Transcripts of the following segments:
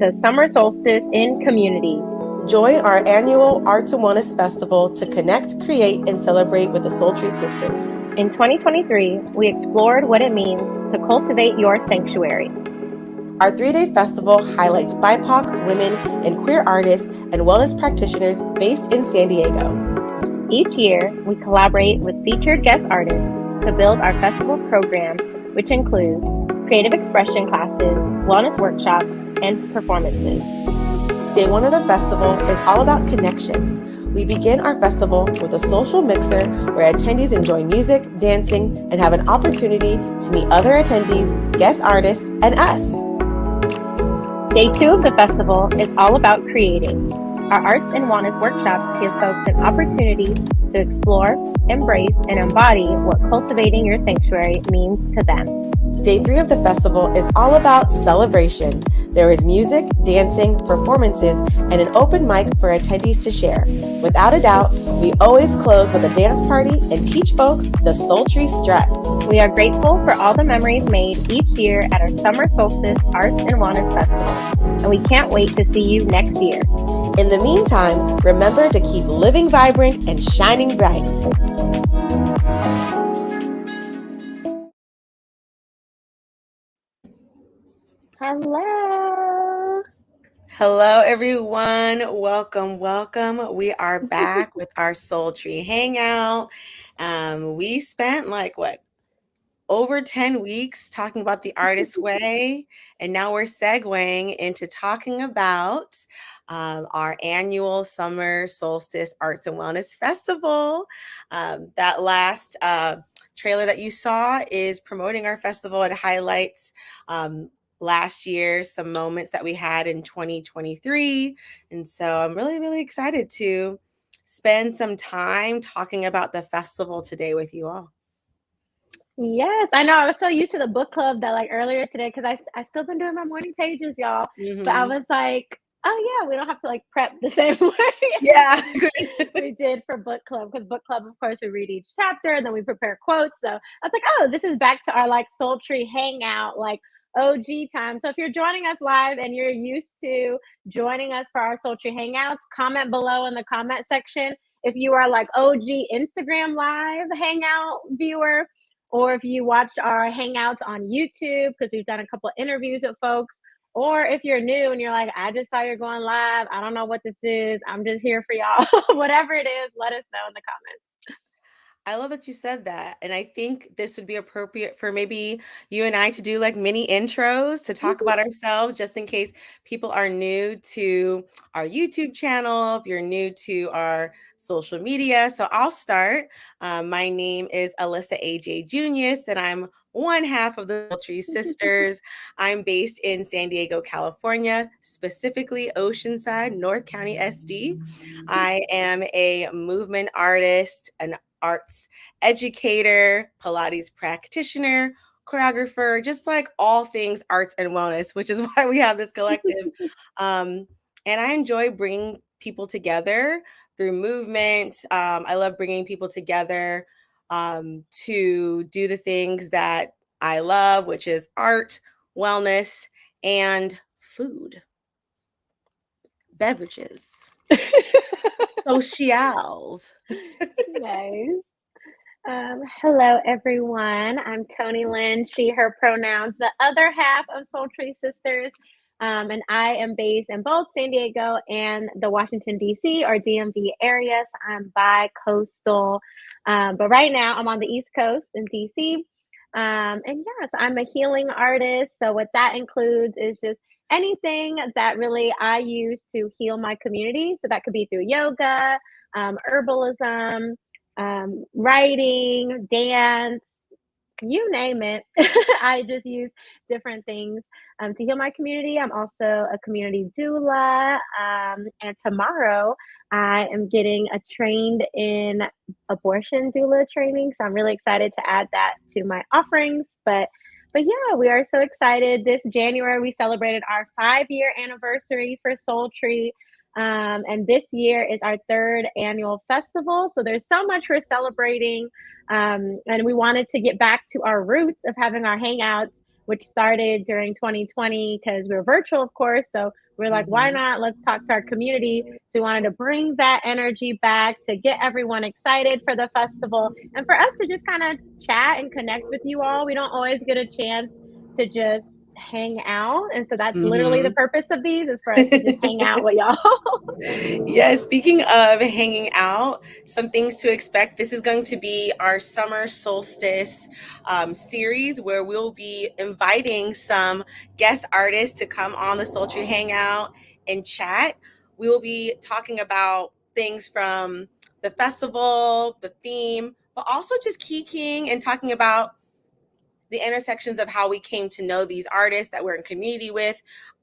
the Summer Solstice in Community. Join our annual Arts and Wellness Festival to connect, create, and celebrate with the Soultry Sisters. In 2023, we explored what it means to cultivate your sanctuary. Our 3-day festival highlights BIPOC, women, and queer artists and wellness practitioners based in San Diego. Each year, we collaborate with featured guest artists to build our festival program, which includes creative expression classes, wellness workshops, and performances. Day 1 of the festival is all about connection. We begin our festival with a social mixer where attendees enjoy music, dancing, and have an opportunity to meet other attendees, guest artists, and us. Day 2 of the festival is all about creating. Our arts and wellness workshops give folks an opportunity to explore, embrace, and embody what cultivating your sanctuary means to them. Day 3 of the festival is all about celebration. There is music, dancing, performances, and an open mic for attendees to share. Without a doubt, we always close with a dance party and teach folks the Soultry strut. We are grateful for all the memories made each year at our Summer Solstice Arts and Wellness Festival, and we can't wait to see you next year. In the meantime, remember to keep living vibrant and shining bright. Hello. Hello, everyone. Welcome, welcome. We are back with our Soultry Hangout. We spent over 10 weeks talking about the artist's way, and now we're segueing into talking about our annual Summer Solstice Arts and Wellness Festival. That last trailer that you saw is promoting our festival. It highlights last year some moments that we had in 2023. And so I'm really, really excited to spend some time talking about the festival today with you all. Yes, I know. I was so used to the book club that earlier today, because I still been doing my morning pages, y'all. Mm-hmm. But I was like, oh yeah, we don't have to prep the same way. Yeah. We did for book club, because book club, of course, we read each chapter and then we prepare quotes. So I was like, oh, this is back to our Soultry Hangout, OG time. So if you're joining us live and you're used to joining us for our Soultry Hangouts, comment below in the comment section if you are OG Instagram live hangout viewer, or if you watch our hangouts on YouTube, because we've done a couple of interviews with folks, or if you're new and you're like, I just saw you're going live, I don't know what this is, I'm just here for y'all. Whatever it is, let us know in the comments. I love that you said that. And I think this would be appropriate for maybe you and I to do mini intros to talk about ourselves, just in case people are new to our YouTube channel, if you're new to our social media. So I'll start. My name is Alyssa AJ Junius, and I'm one half of the Soultry Sisters. I'm based in San Diego, California, specifically Oceanside, North County SD. I am a movement artist, an arts educator, Pilates practitioner, choreographer, just all things arts and wellness, which is why we have this collective. And I enjoy bringing people together through movement. I love bringing people together to do the things that I love, which is art, wellness, and food, beverages, socials. Nice. Hello, everyone. I'm Tony Lynn, she, her pronouns, the other half of Soultry Sisters. And I am based in both San Diego and the Washington, D.C. or DMV area. So I'm bi-coastal. But right now I'm on the East Coast in D.C. And yes, I'm a healing artist. So what that includes is just anything that really I use to heal my community. So that could be through yoga, herbalism, writing, dance, you name it. I just use different things to heal my community. I'm also a community doula. And tomorrow I am getting a trained in abortion doula training. So I'm really excited to add that to my offerings. But yeah, we are so excited. This January, we celebrated our 5-year anniversary for Soultry. And this year is our 3rd annual festival. So there's so much we're celebrating. And we wanted to get back to our roots of having our hangouts which started during 2020 because we were virtual, of course. So we're like, why Mhm. not? Let's talk to our community. So we wanted to bring that energy back to get everyone excited for the festival and for us to just kind of chat and connect with you all. We don't always get a chance to just hang out. And so that's literally the Mhm. purpose of these is for us to just hang out with y'all. Yeah, speaking of hanging out, some things to expect. This is going to be our summer solstice series where we'll be inviting some guest artists to come on the Sultry Hangout and chat. We will be talking about things from the festival, the theme, but also just kikiing and talking about the intersections of how we came to know these artists that we're in community with.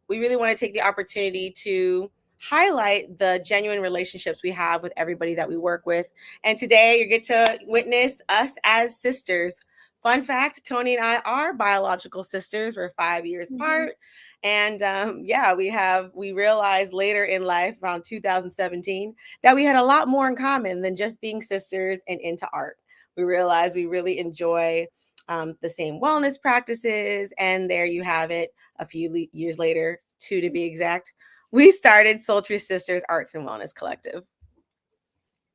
We really want to take the opportunity to highlight the genuine relationships we have with everybody that we work with. And today you get to witness us as sisters. Fun fact, Tony and I are biological sisters. We're 5 years Mhm. apart. And yeah, we realized later in life, around 2017, that we had a lot more in common than just being sisters and into art. We realized we really enjoy the same wellness practices. And there you have it. A few years later, two to be exact, we started Sultry Sisters Arts and Wellness Collective.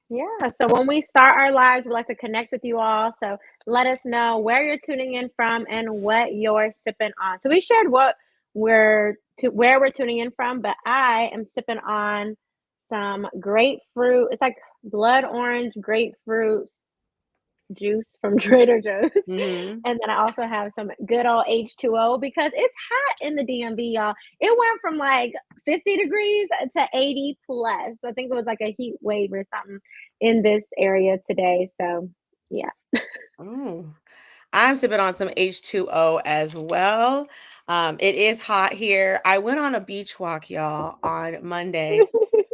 Yeah. So when we start our lives, we like to connect with you all. So let us know where you're tuning in from and what you're sipping on. So we shared what where we're tuning in from, but I am sipping on some grapefruit. It's like blood orange grapefruit juice from Trader Joe's. Hmm. And then I also have some good old H2O because it's hot in the DMV, y'all. It went from like 50 degrees to 80 plus. I think it was like a heat wave or something in this area today. So, yeah. Oh, I'm sipping on some H2O as well. It is hot here. I went on a beach walk, y'all, on Monday.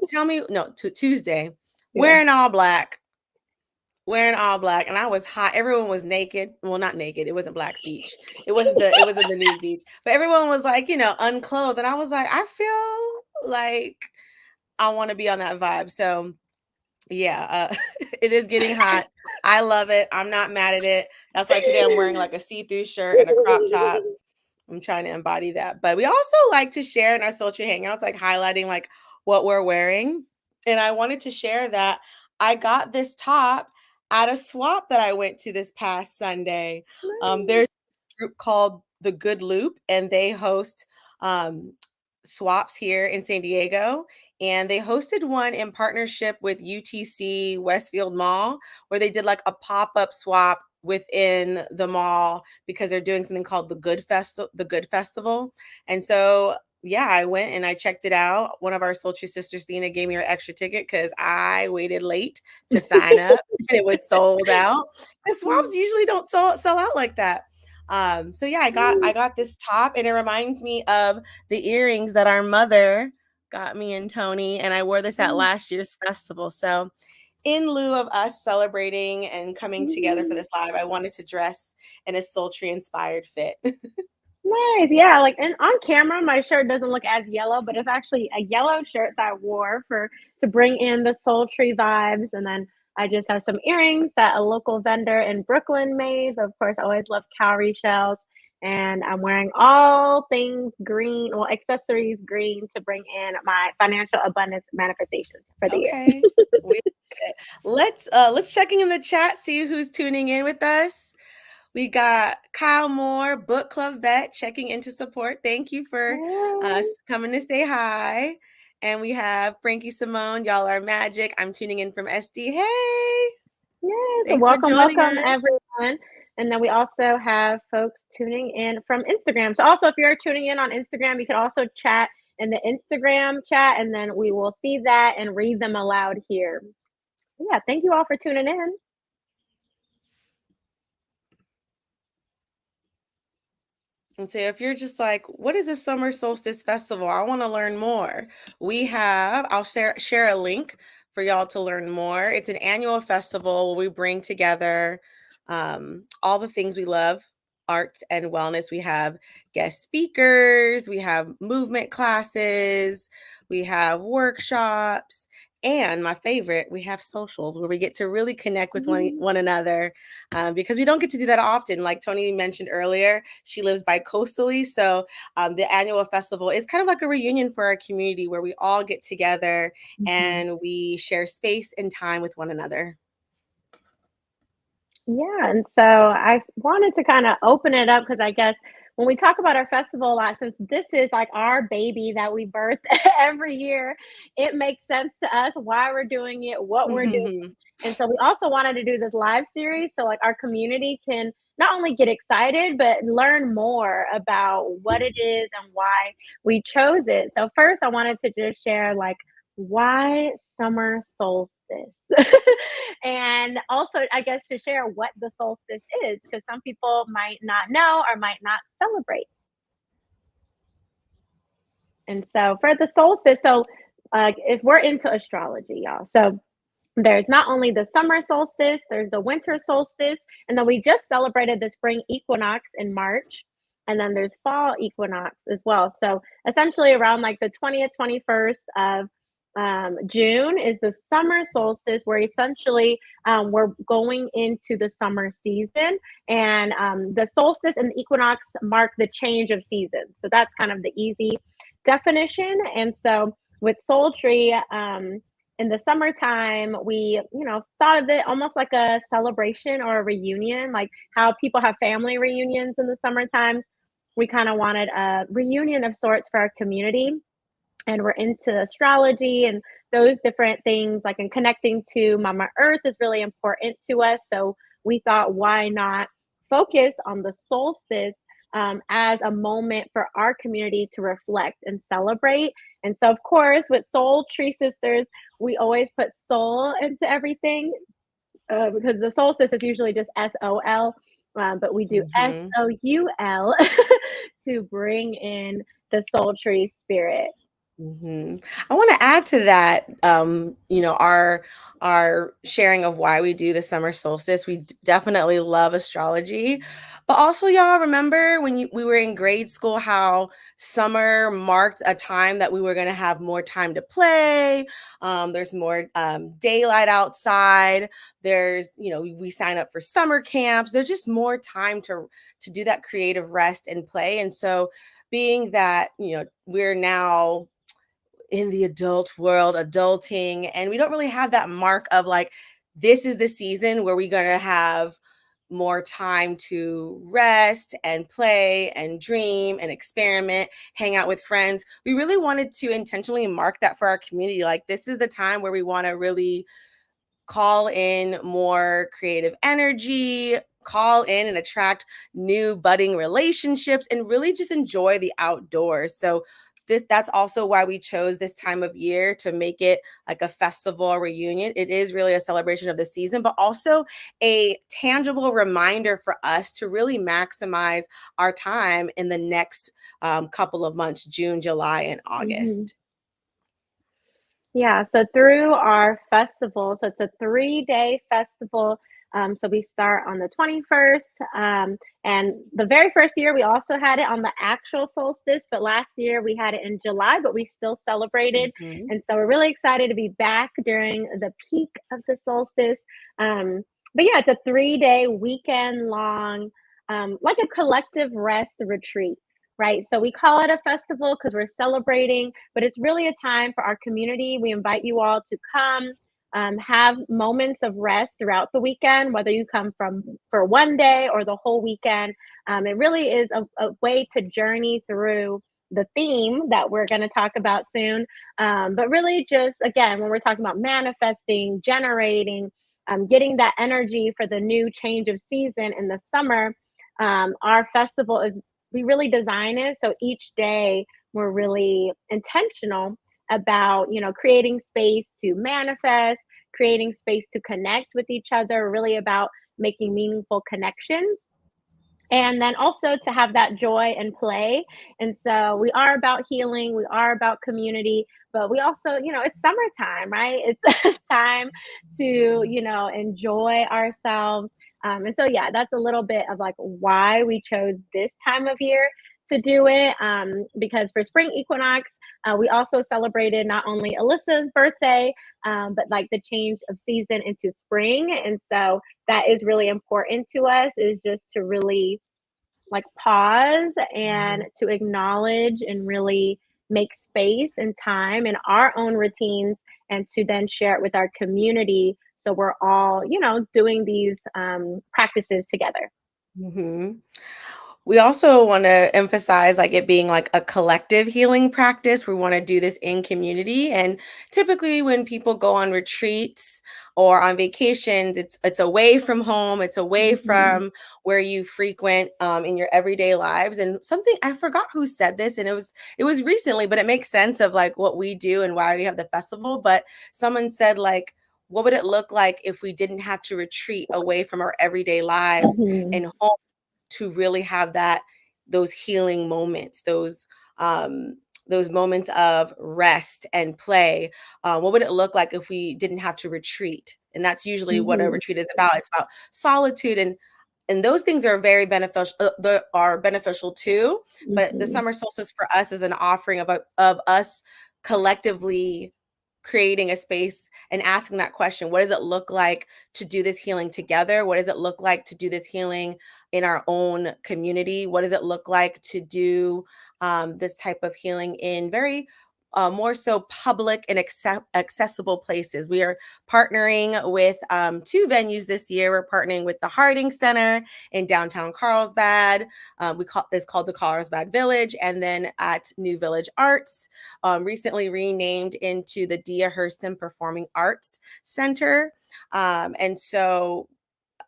Tell me, no, Tuesday, Yeah. wearing all black. Wearing all black, and I was hot. Everyone was naked. Well, not naked. It wasn't Black's Beach. It wasn't the nude beach. But everyone was like, unclothed. And I was like, I feel like I want to be on that vibe. So yeah, it is getting hot. I love it. I'm not mad at it. That's why today I'm wearing like a see-through shirt and a crop top. I'm trying to embody that. But we also like to share in our Soultry Hangouts, like highlighting like what we're wearing. And I wanted to share that I got this top at a swap that I went to this past Sunday. Nice. There's a group called The Good Loop, and they host um, swaps here in San Diego. And they hosted one in partnership with UTC Westfield Mall, where they did like a pop-up swap within the mall because they're doing something called the Good Festival. And so yeah, I went and I checked it out. One of our Sultry sisters, Dina, gave me her extra ticket because I waited late to sign up and it was sold out. And swaps usually don't sell out like that. So yeah, I got this top, and it reminds me of the earrings that our mother got me and Tony, and I wore this at last year's festival. So in lieu of us celebrating and coming together for this live, I wanted to dress in a sultry inspired fit. Nice. Yeah, like and on camera, my shirt doesn't look as yellow, but it's actually a yellow shirt that I wore for to bring in the sultry vibes. And then I just have some earrings that a local vendor in Brooklyn made. Of course, I always love cowrie shells. And I'm wearing all things green, well, accessories green to bring in my financial abundance manifestations for the year. Okay. We let's check in the chat, see who's tuning in with us. We got Kyle Moore, book club vet, checking in to support. Thank you for Hey. coming to say hi. And we have Frankie Simone. Y'all are magic. I'm tuning in from SD. Hey, Yes, thanks for welcome, joining welcome, us. everyone. And then we also have folks tuning in from Instagram. So, also, if you're tuning in on Instagram, you can also chat in the Instagram chat, and then we will see that and read them aloud here. Yeah, thank you all for tuning in. And so if you're just like, what is a Summer Solstice Festival? I want to learn more. I'll share a link for y'all to learn more. It's an annual festival where we bring together all the things we love, arts and wellness. We have guest speakers, we have movement classes, we have workshops, And my favorite, we have socials where we get to really connect with Mhm. one another, because we don't get to do that often. Like Tony mentioned earlier, she lives bi-coastally. So the annual festival is kind of like a reunion for our community where we all get together Mhm. and we share space and time with one another. Yeah, and so I wanted to kind of open it up because I guess when we talk about our festival a lot, since this is like our baby that we birth every year, it makes sense to us why we're doing it, what we're doing. And so we also wanted to do this live series so like our community can not only get excited, but learn more about what it is and why we chose it. So first I wanted to just share like why summer solstice? And also, I guess, to share what the solstice is, because some people might not know or might not celebrate. And so, for the solstice, so if we're into astrology, y'all, so there's not only the summer solstice, there's the winter solstice, and then we just celebrated the spring equinox in March. And then there's fall equinox as well. So essentially, around like the 20th, 21st of June is the summer solstice, where essentially we're going into the summer season. And the solstice and the equinox mark the change of seasons. So that's kind of the easy definition. And so with Soultry, in the summertime, we, thought of it almost like a celebration or a reunion, like how people have family reunions in the summertime. We kind of wanted a reunion of sorts for our community. And we're into astrology and those different things, like, and connecting to Mama Earth is really important to us. So we thought, why not focus on the solstice as a moment for our community to reflect and celebrate? And so, of course, with Soul Tree Sisters, we always put soul into everything, because the solstice is usually just SOL, but we do Mhm. SOUL to bring in the soul tree spirit. I want to add to that, our sharing of why we do the summer solstice. We definitely love astrology, but also, y'all remember when we were in grade school, how summer marked a time that we were going to have more time to play. There's more daylight outside. There's, we sign up for summer camps. There's just more time to do that creative rest and play. And so, being that we're now in the adult world, adulting, and we don't really have that mark of like, this is the season where we're going to have more time to rest and play and dream and experiment, hang out with friends. We really wanted to intentionally mark that for our community. Like, this is the time where we want to really call in more creative energy, call in and attract new budding relationships, and really just enjoy the outdoors. So that's also why we chose this time of year to make it like a festival reunion. It is really a celebration of the season, but also a tangible reminder for us to really maximize our time in the next couple of months, June, July, and Mhm. August. Yeah, so through our festival, so it's a 3-day festival. So we start on the 21st. And the very first year, we also had it on the actual solstice, but last year we had it in July, but we still celebrated. Mhm. And so we're really excited to be back during the peak of the solstice. But yeah, it's a 3-day weekend long, like a collective rest retreat. Right. So we call it a festival because we're celebrating, but it's really a time for our community. We invite you all to come, have moments of rest throughout the weekend, whether you come from for one day or the whole weekend. It really is a way to journey through the theme that we're going to talk about soon. But really, just again, when we're talking about manifesting, generating, getting that energy for the new change of season in the summer, our festival is we really design it so each day we're really intentional about creating space to manifest, creating space to connect with each other, really about making meaningful connections, and then also to have that joy and play. And so we are about healing, we are about community, but we also, it's summertime, right? It's time to enjoy ourselves. And so yeah, that's a little bit of like why we chose this time of year to do it, because for spring equinox, we also celebrated not only Alyssa's birthday, but like the change of season into spring. And so that is really important to us, is just to really like pause and Mhm. to acknowledge and really make space and time in our own routines, and to then share it with our community, so we're all, doing these practices together. Mhm. We also want to emphasize like it being like a collective healing practice. We want to do this in community. And typically when people go on retreats or on vacations, it's away from home, it's away Mhm. from where you frequent in your everyday lives. And something I forgot who said this, and it was recently, but it makes sense of like what we do and why we have the festival. But someone said like, what would it look like if we didn't have to retreat away from our everyday lives Mhm. and home to really have those healing moments, those moments of rest and play. What would it look like if we didn't have to retreat? And that's usually what a Mhm. retreat is about. It's about solitude, and those things are very beneficial. Are beneficial too. But the Mhm. summer solstice for us is an offering of us collectively creating a space and asking that question: what does it look like to do this healing together? What does it look like to do this healing in our own community? What does it look like to do this type of healing in very more so public and accessible places? We are partnering with two venues this year. We're partnering with the Harding Center in downtown Carlsbad. It's called the Carlsbad Village, and then at New Village Arts, recently renamed into the Dia Hurston Performing Arts Center. And so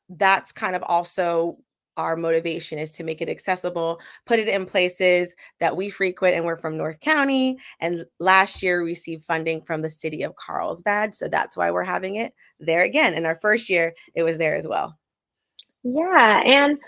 that's kind of also our motivation, is to make it accessible, put it in places that we frequent, and we're from North County. And last year we received funding from the city of Carlsbad. So that's why we're having it there again. In our first year, it was there as well. Yeah, and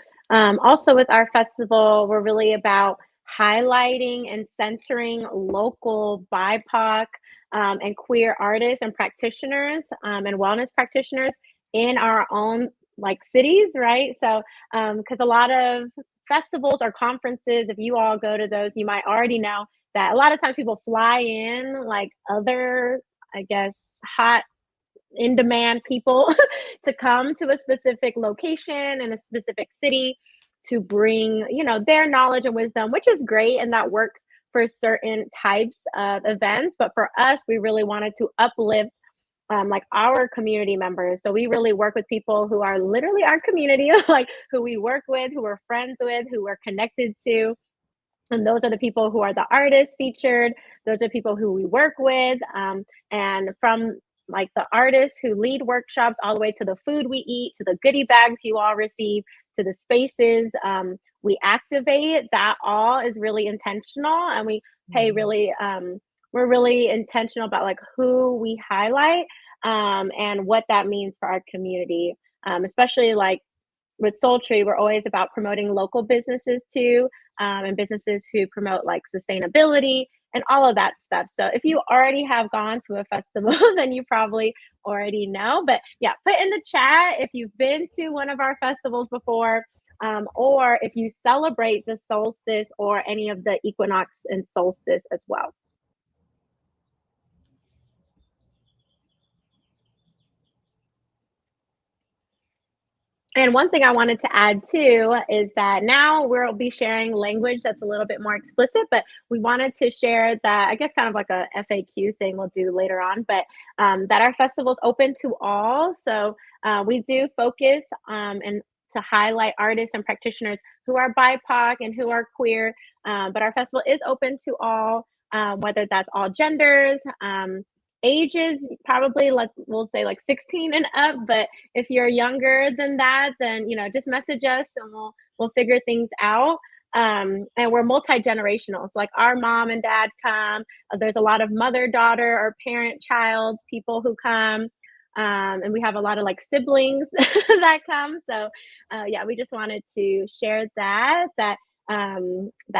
also with our festival, we're really about highlighting and centering local BIPOC and queer artists and practitioners, and wellness practitioners in our own like cities, right? So, because a lot of festivals or conferences, if you all go to those, you might already know that a lot of times people fly in like other, I guess, hot in demand people to come to a specific location in a specific city to bring, their knowledge and wisdom, which is great and that works for certain types of events. But for us, we really wanted to uplift like our community members. So we really work with people who are literally our community, like who we work with, who we're friends with, who we're connected to, and those are the people who are the artists featured. Those are people who we work with, and from like the artists who lead workshops all the way to the food we eat, to the goodie bags you all receive, to the spaces we activate. That all is really intentional, and we pay Mhm. really we're really intentional about like who we highlight, and what that means for our community, especially like with Soultry, we're always about promoting local businesses too, and businesses who promote like sustainability and all of that stuff. So if you already have gone to a festival, then you probably already know. But yeah, put in the chat if you've been to one of our festivals before, or if you celebrate the solstice or any of the equinox and solstice as well. And one thing I wanted to add too is that now we'll be sharing language that's a little bit more explicit, but we wanted to share that, I guess, kind of like a FAQ thing we'll do later on, but that our festival is open to all. So we do focus and to highlight artists and practitioners who are BIPOC and who are queer, but our festival is open to all, whether that's all genders. Ages probably like we'll say like 16 and up, but if you're younger than that, then just message us and we'll figure things out. And we're multi-generational. So like our mom and dad come. There's a lot of mother daughter or parent child people who come. And we have a lot of like siblings that come. So yeah, we just wanted to share that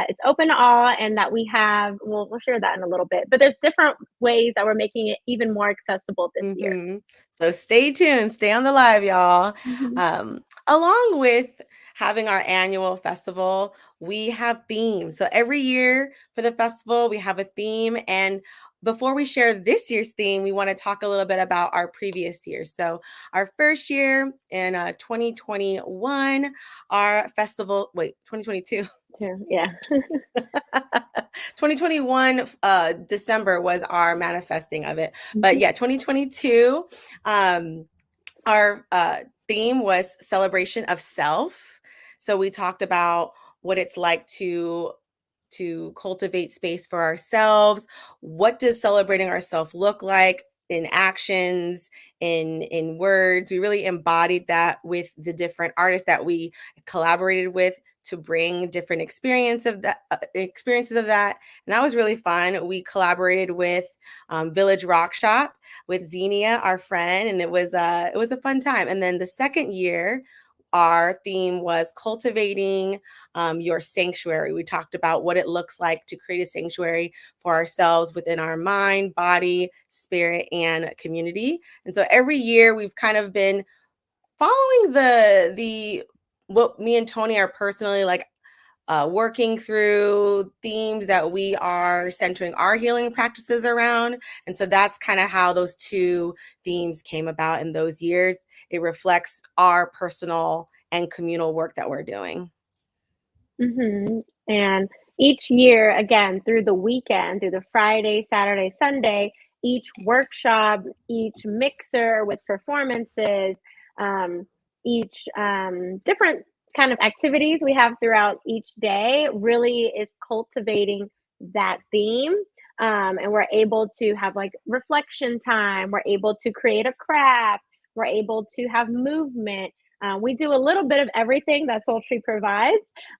it's open to all, and that we have we'll share that in a little bit, but there's different ways that we're making it even more accessible this year. So stay tuned, stay on the live, y'all. Mhm. Along with having our annual festival, we have themes. So every year for the festival, we have a theme. And before we share this year's theme, we want to talk a little bit about our previous years. So our first year in 2021, our festival, wait, 2022. Yeah. 2021 December was our manifesting of it. But Mhm. yeah, 2022, our theme was celebration of self. So we talked about what it's like to cultivate space for ourselves. What does celebrating ourselves look like in actions, in words? We really embodied that with the different artists that we collaborated with to bring different experiences of that, and that was really fun. We collaborated with Village Rock Shop with Xenia, our friend, and it was a fun time. And then the second year, our theme was cultivating your sanctuary. We talked about what it looks like to create a sanctuary for ourselves within our mind, body, spirit, and community. And so every year we've kind of been following the what me and Tony are personally like working through themes that we are centering our healing practices around. And so that's kind of how those two themes came about in those years. It reflects our personal and communal work that we're doing. And each year, again, through the weekend, through the Friday, Saturday, Sunday, each workshop, each mixer with performances, um, each different kind of activities we have throughout each day really is cultivating that theme. And we're able to have like reflection time, we're able to create a craft, we're able to have movement. We do a little bit of everything that Soultry provides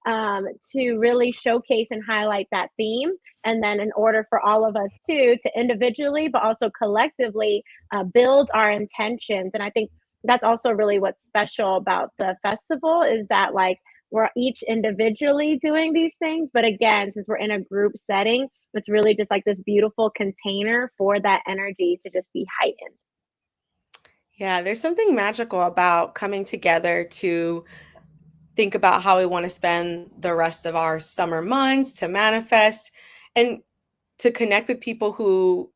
to really showcase and highlight that theme. And then, in order for all of us too, to individually, but also collectively, build our intentions. And I think that's also really what's special about the festival is that, like, we're each individually doing these things. But again, since we're in a group setting, it's really just like this beautiful container for that energy to just be heightened. Yeah, there's something magical about coming together to think about how we want to spend the rest of our summer months, to manifest and to connect with people who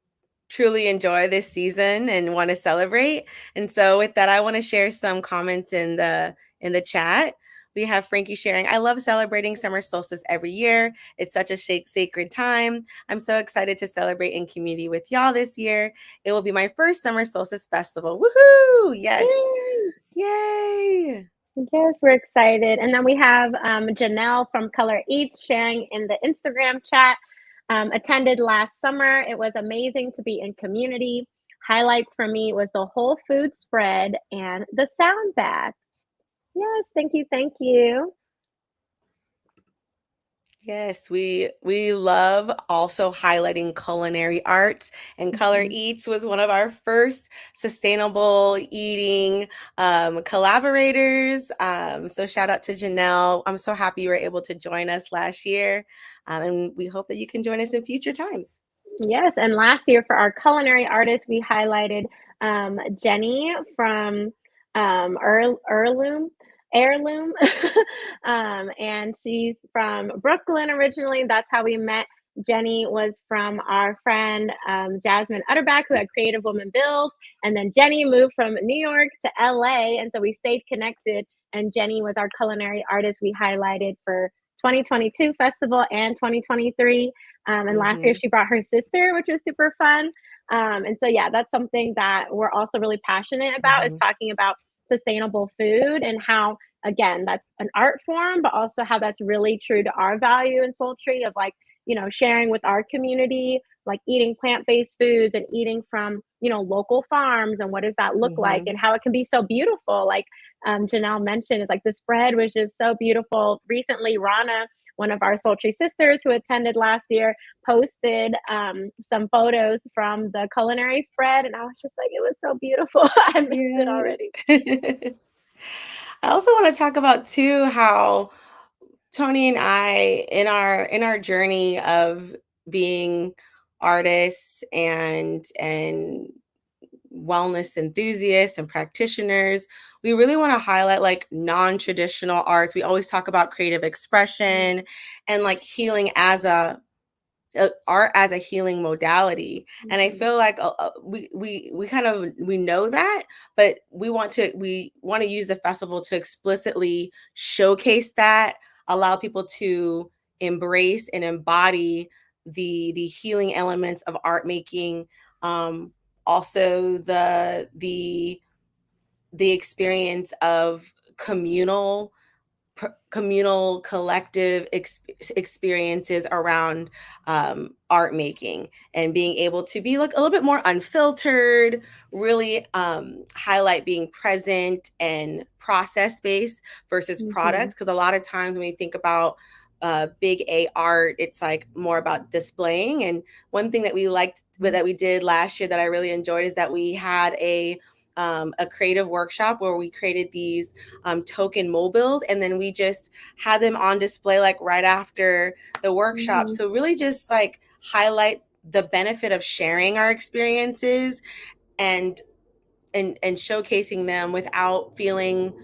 truly enjoy this season and want to celebrate. And so with that, I want to share some comments in the chat. We have Frankie sharing, I love celebrating summer solstice every year. It's such a sacred time. I'm so excited to celebrate in community with y'all this year. It will be my first summer solstice festival. Woohoo! Yes. Yay! Yay. Yes, we're excited. And then we have Janelle from Color Eats sharing in the Instagram chat. Attended last summer. It was amazing to be in community. Highlights for me was the whole food spread and the sound bath. Yes, thank you, thank you. Yes, we love also highlighting culinary arts, and Color Mhm. Eats was one of our first sustainable eating collaborators. So shout out to Janelle. I'm so happy you were able to join us last year, and we hope that you can join us in future times. Yes, and last year for our culinary artists, we highlighted Jenny from Heirloom, and she's from Brooklyn originally. That's how we met. Jenny was from our friend Jasmine Utterback, who had Creative Woman Build, and then Jenny moved from New York to LA, and so we stayed connected. And Jenny was our culinary artist we highlighted for 2022 festival and 2023. And last year Mhm. she brought her sister, which was super fun. And so, yeah, that's something that we're also really passionate about is Mhm. talking about sustainable food and how, again, that's an art form, but also how that's really true to our value in Soultree of like, sharing with our community, like eating plant-based foods and eating from, local farms and what does that look like Mhm. and how it can be so beautiful. Like Janelle mentioned, is like the spread was just so beautiful. Recently, Rana, one of our sultry sisters who attended last year, posted some photos from the culinary spread, and I was just like, it was so beautiful. I miss it already. Yes. I also want to talk about too how Tony and I in our journey of being artists and wellness enthusiasts and practitioners, we really want to highlight like non-traditional arts. We always talk about creative expression and like healing as a art as a healing modality. And I Mhm. feel like we kind of we know that, but we want to use the festival to explicitly showcase that, allow people to embrace and embody the healing elements of art making, also the experience of communal collective experiences around art making, and being able to be like a little bit more unfiltered, really highlight being present and process based versus Mhm. product, because a lot of times when we think about big A art, it's like more about displaying. And one thing that we liked that we did last year that I really enjoyed is that we had a creative workshop where we created these token mobiles, and then we just had them on display like right after the workshop. Mhm. So really just like highlight the benefit of sharing our experiences and and showcasing them without feeling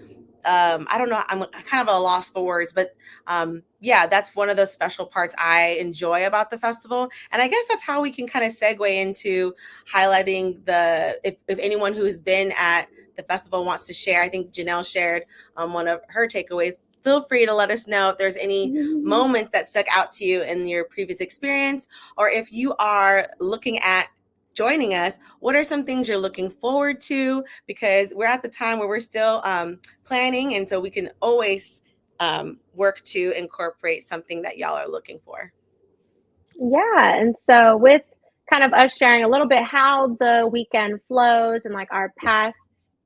I don't know, I'm kind of at a loss for words, but yeah, that's one of the special parts I enjoy about the festival. And I guess that's how we can kind of segue into highlighting if anyone who's been at the festival wants to share. I think Janelle shared one of her takeaways. Feel free to let us know if there's any Mhm. moments that stuck out to you in your previous experience, or if you are looking at joining us, what are some things you're looking forward to? Because we're at the time where we're still planning, and so we can always work to incorporate something that y'all are looking for. Yeah, and so with kind of us sharing a little bit how the weekend flows and like our past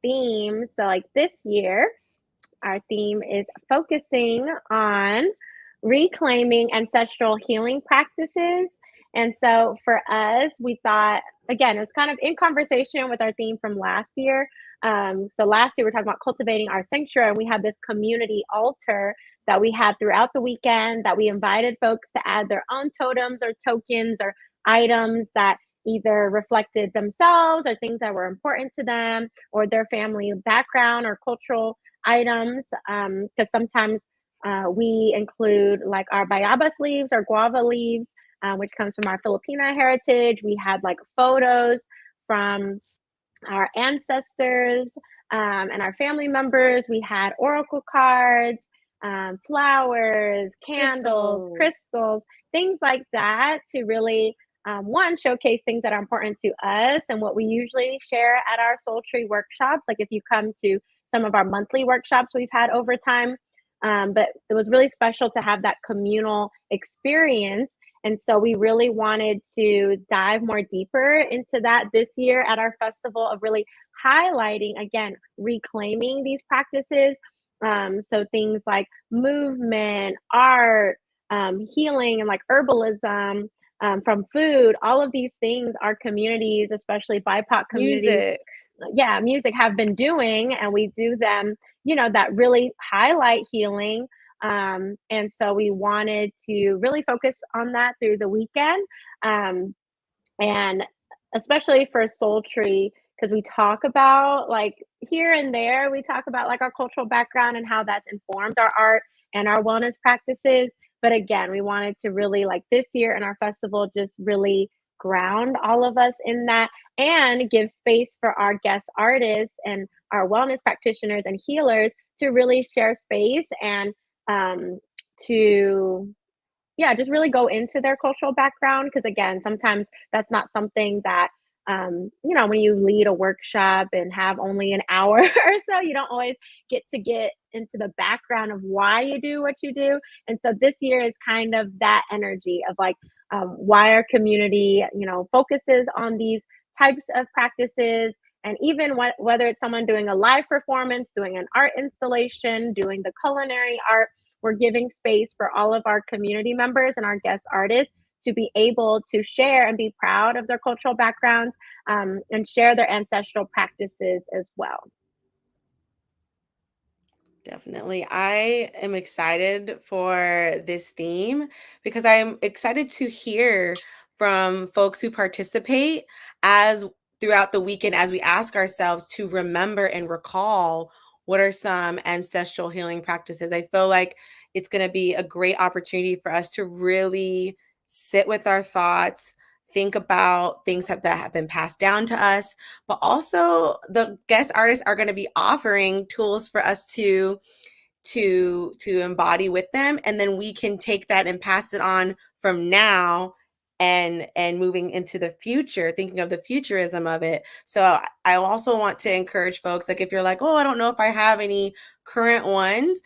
themes. So like this year, our theme is focusing on reclaiming ancestral healing practices. And so for us, we thought, again, it was kind of in conversation with our theme from last year. So last year, we were talking about cultivating our sanctuary, and we had this community altar that we had throughout the weekend that we invited folks to add their own totems or tokens or items that either reflected themselves or things that were important to them or their family background or cultural items, because sometimes we include like our bayabas leaves or guava leaves, which comes from our Filipino heritage. We had like photos from our ancestors and our family members. We had oracle cards, flowers, candles, Crystals. crystals, things like that to really, one, showcase things that are important to us and what we usually share at our Soul Tree workshops. Like if you come to some of our monthly workshops we've had over time. But it was really special to have that communal experience, and so we really wanted to dive more deeper into that this year at our festival of really highlighting, again, reclaiming these practices. So things like movement, art, healing, and like herbalism, from food, all of these things our communities, especially BIPOC communities, Music. yeah, music have been doing, and we do them, that really highlight healing. And so we wanted to really focus on that through the weekend. Um, and especially for Soul Tree, because we talk about like here and there, we talk about like our cultural background and how that's informed our art and our wellness practices. But again, we wanted to really like this year in our festival just really ground all of us in that and give space for our guest artists and our wellness practitioners and healers to really share space and um, to yeah, just really go into their cultural background because again, sometimes that's not something that when you lead a workshop and have only an hour or so, you don't always get into the background of why you do what you do. And so this year is kind of that energy of like why our community, focuses on these types of practices. And even whether it's someone doing a live performance, doing an art installation, doing the culinary art, we're giving space for all of our community members and our guest artists to be able to share and be proud of their cultural backgrounds, and share their ancestral practices as well. Definitely. I am excited for this theme because I'm excited to hear from folks who participate as throughout the weekend as we ask ourselves to remember and recall what are some ancestral healing practices. I feel like it's going to be a great opportunity for us to really sit with our thoughts, think about things that have been passed down to us, but also the guest artists are going to be offering tools for us to embody with them, and then we can take that and pass it on from now and moving into the future, thinking of the futurism of it. So I also want to encourage folks, like if you're like, oh, I don't know if I have any current ones,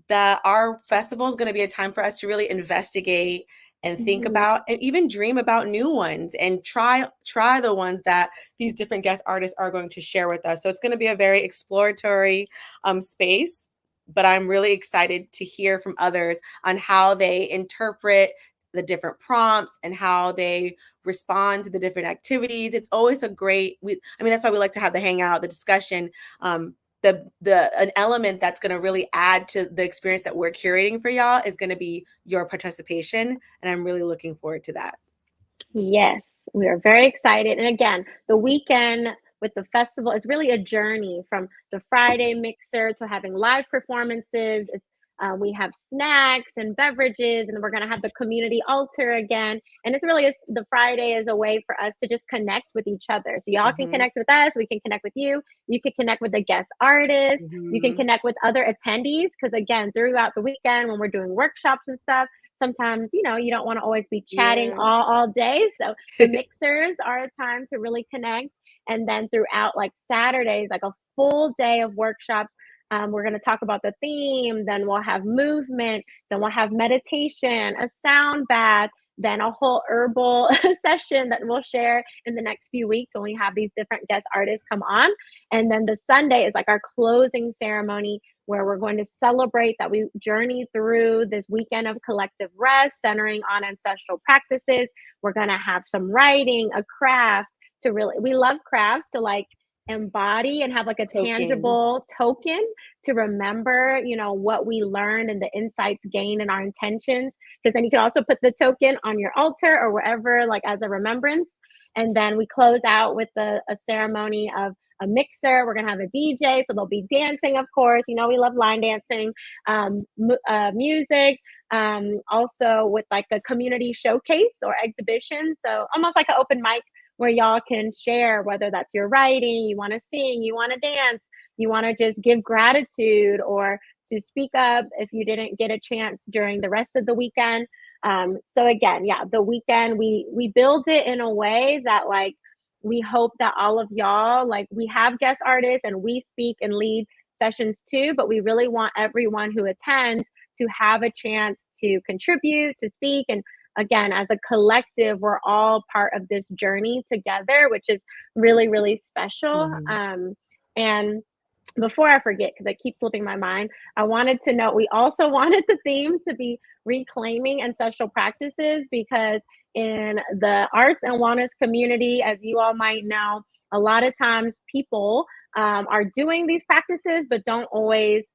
that our festival is going to be a time for us to really investigate and think Mhm. about and even dream about new ones and try the ones that these different guest artists are going to share with us. So it's going to be a very exploratory space, but I'm really excited to hear from others on how they interpret the different prompts and how they respond to the different activities. It's always a great, I mean, that's why we like to have the hangout, the discussion, an element that's going to really add to the experience that we're curating for y'all is going to be your participation, and I'm really looking forward to that. Yes, we are very excited. And again, the weekend with the festival is really a journey from the Friday mixer to having live performances. We have snacks and beverages, and we're going to have the community altar again. And it's really the Friday is a way for us to just connect with each other. So y'all can Mm-hmm. connect with us. We can connect with you. You can connect with the guest artists. You can Mm-hmm. connect with other attendees because again, throughout the weekend when we're doing workshops and stuff, sometimes you don't want to always be chatting Yeah. all day, so the mixers are a time to really connect. And then throughout like Saturdays, like a full day of workshops, we're going to talk about the theme, then we'll have movement, then we'll have meditation, a sound bath, then a whole herbal session that we'll share in the next few weeks when we have these different guest artists come on. And then the Sunday is like our closing ceremony where we're going to celebrate that we journey through this weekend of collective rest, centering on ancestral practices. We're going to have some writing, a craft to really, we love crafts to like embody and have like a Token. tangible token to remember, what we learned and the insights gained and our intentions. Because then you can also put the token on your altar or wherever, like as a remembrance. And then we close out with a ceremony of a mixer. We're gonna have a DJ, so there'll be dancing, of course. We love line dancing, music. Also with like a community showcase or exhibition, so almost like an open mic where y'all can share whether that's your writing, you want to sing, you want to dance, you want to just give gratitude or to speak up if you didn't get a chance during the rest of the weekend. So again, yeah, the weekend we build it in a way that like we hope that all of y'all, like we have guest artists and we speak and lead sessions too, but we really want everyone who attends to have a chance to contribute, to speak. And again, as a collective, we're all part of this journey together, which is really, really special. Mm-hmm. And before I forget, because I keep slipping my mind, I wanted to note we also wanted the theme to be reclaiming ancestral practices because in the arts and wellness community, as you all might know, a lot of times people are doing these practices but don't always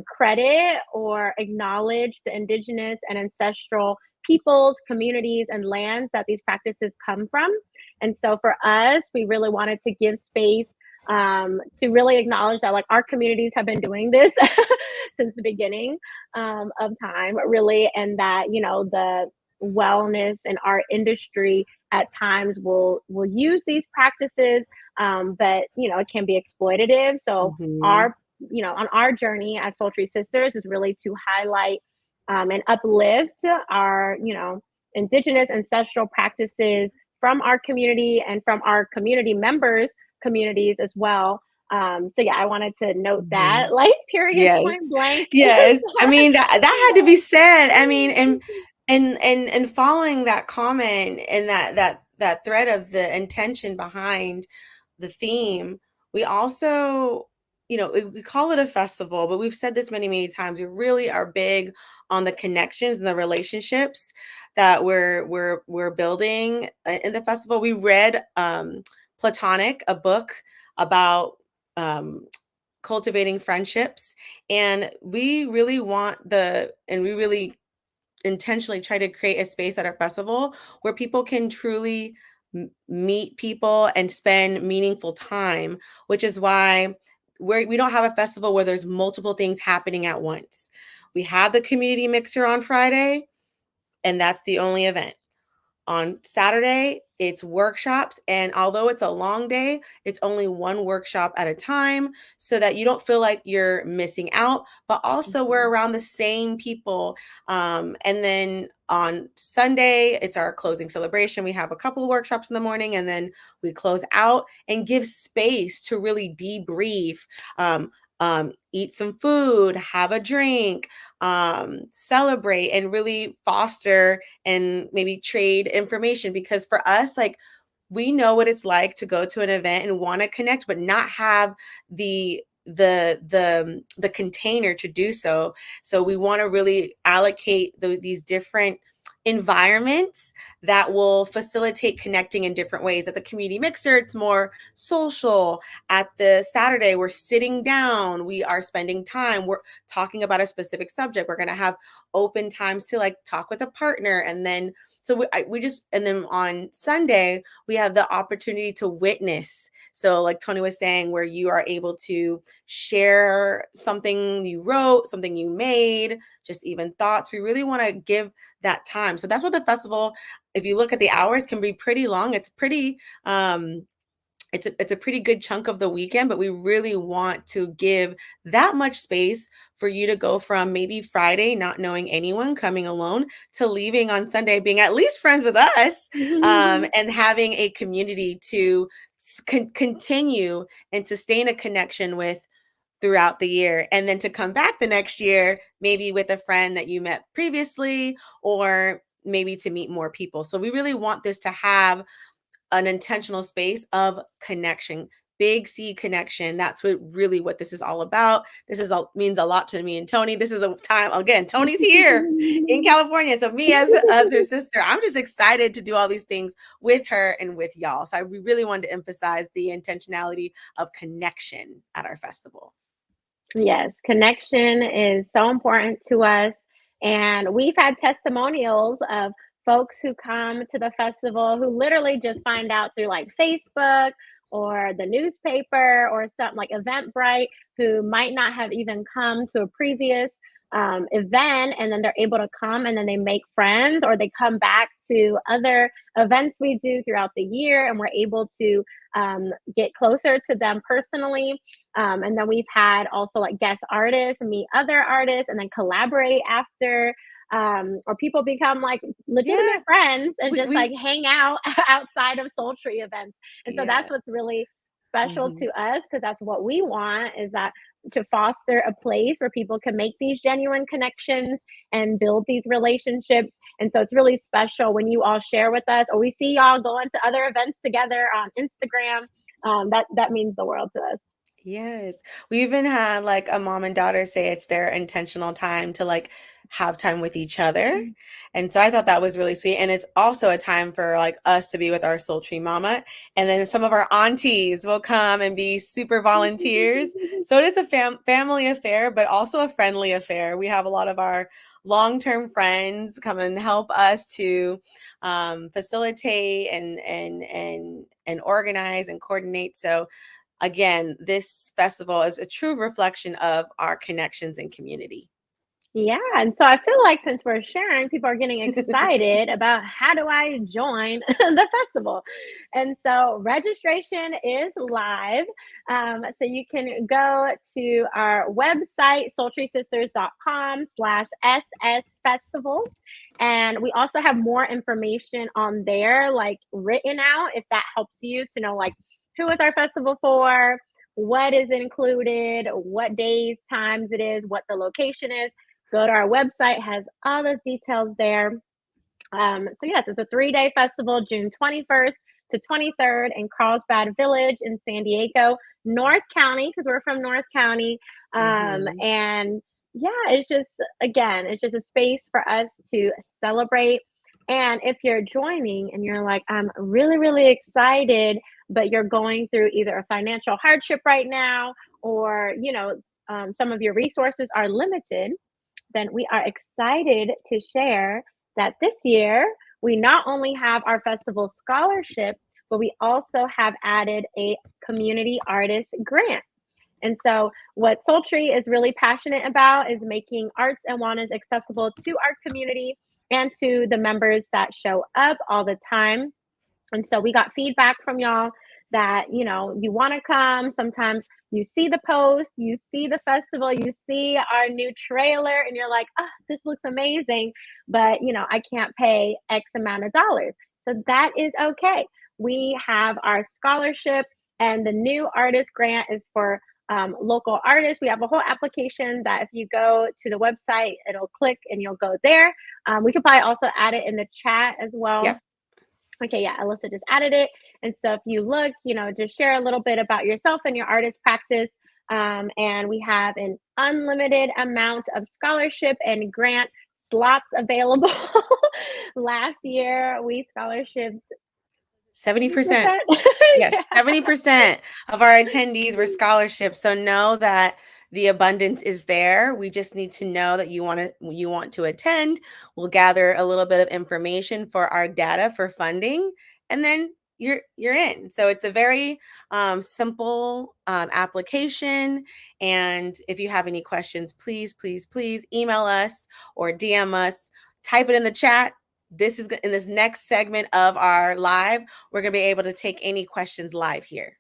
credit or acknowledge the indigenous and ancestral peoples, communities, and lands that these practices come from. And so for us, we really wanted to give space to really acknowledge that like our communities have been doing this since the beginning of time, really, and that the wellness and art industry at times will use these practices, but it can be exploitative. So Mm-hmm. our on our journey as Soultry Sisters is really to highlight and uplift our indigenous ancestral practices from our community and from our community members communities as well. So yeah, I wanted to note Mm-hmm. that, like, period, Yes. point blank. Yes. I mean that had to be said. I mean, and Yes. following that comment and that thread of the intention behind the theme, we also, we call it a festival, but we've said this many, many times. We really are big on the connections and the relationships that we're building in the festival. We read Platonic, a book about cultivating friendships, and we really we really intentionally try to create a space at our festival where people can truly meet people and spend meaningful time, which is why we don't have a festival where there's multiple things happening at once. We have the community mixer on Friday, and that's the only event. On Saturday, it's workshops. And although it's a long day, it's only one workshop at a time so that you don't feel like you're missing out. But also, we're Mhm. around the same people. And then on Sunday, it's our closing celebration. We have a couple of workshops in the morning, and then we close out and give space to really debrief. Um, Eat some food, have a drink, celebrate, and really foster and maybe trade information, because for us, like, we know what it's like to go to an event and want to connect but not have the container to do so. So we want to really allocate these different environments that will facilitate connecting in different ways. At the community mixer, it's more social. At the Saturday, we're sitting down, we are spending time, we're talking about a specific subject. We're going to have open times to like talk with a partner, and then we just, and then on Sunday we have the opportunity to witness. So like Tony was saying, where you are able to share something you wrote, something you made, just even thoughts. We really want to give that time. So that's what the festival, if you look at the hours, can be pretty long. It's pretty it's a pretty good chunk of the weekend, but we really want to give that much space for you to go from maybe Friday not knowing anyone, coming alone, to leaving on Sunday being at least friends with us, and having a community to continue and sustain a connection with throughout the year, and then to come back the next year maybe with a friend that you met previously, or maybe to meet more people. So we really want this to have an intentional space of connection, big C connection. That's what this is all about. Means a lot to me and Tony. This is a time, again, Tony's here in California, so me as her sister, I'm just excited to do all these things with her and with y'all. So we really wanted to emphasize the intentionality of connection at our festival. Yes, connection is so important to us. And we've had testimonials of folks who come to the festival who literally just find out through like Facebook or the newspaper or something like Eventbrite, who might not have even come to a previous event. And then they're able to come and then they make friends, or they come back to other events we do throughout the year, and we're able to get closer to them personally. And then we've had also like guest artists meet other artists and then collaborate after, or people become like Yeah, legitimate friends and we, just like we've hang out outside of Soultry events. And so that's yeah. what's really special Mhm. to us, because that's what we want, is that to foster a place where people can make these genuine connections and build these relationships. And so it's really special when you all share with us, or we see y'all going to other events together on Instagram. That means the world to us. Yes. We even had like a mom and daughter say it's their intentional time to like have time with each other. And so I thought that was really sweet. And it's also a time for like us to be with our sultry mama. And then some of our aunties will come and be super volunteers. So it is a family affair, but also a friendly affair. We have a lot of our long-term friends come and help us to facilitate and organize and coordinate. So again, this festival is a true reflection of our connections and community. Yeah, and so I feel like since we're sharing, people are getting excited about how do I join the festival. And so registration is live. So you can go to our website, sultrysisters.com/SS festival. And we also have more information on there, like written out, if that helps you to know like who is our festival for, what is included, what days, times it is, what the location is. Go to our website, has all those details there. So yes, it's a 3-day festival, June 21st to 23rd in Carlsbad Village in San Diego, North County, because we're from North County. Mhm. And yeah, it's just, again, it's just a space for us to celebrate. And if you're joining and you're like, I'm really, really excited, but you're going through either a financial hardship right now, or, some of your resources are limited, then we are excited to share that this year we not only have our festival scholarship, but we also have added a community artist grant. And so, what Soultry is really passionate about is making arts and wellness accessible to our community and to the members that show up all the time. And so we got feedback from y'all that, you want to come. Sometimes you see the post, you see the festival, you see our new trailer, and you're like, oh, this looks amazing. But, I can't pay X amount of dollars. So that is okay. We have our scholarship, and the new artist grant is for local artists. We have a whole application that if you go to the website, it'll click and you'll go there. We could probably also add it in the chat as well. Yep. Okay, yeah, Alyssa just added it. And so if you look, just share a little bit about yourself and your artist practice. And we have an unlimited amount of scholarship and grant slots available. Last year, we scholarshipped 70%. 70%. Yes, Yeah. 70% of our attendees were scholarships. So know that the abundance is there. We just need to know that you want to attend. We'll gather a little bit of information for our data for funding, and then you're in. So it's a very simple application. And if you have any questions, please, please, please email us or DM us. Type it in the chat. This is in this next segment of our live. We're going to be able to take any questions live here.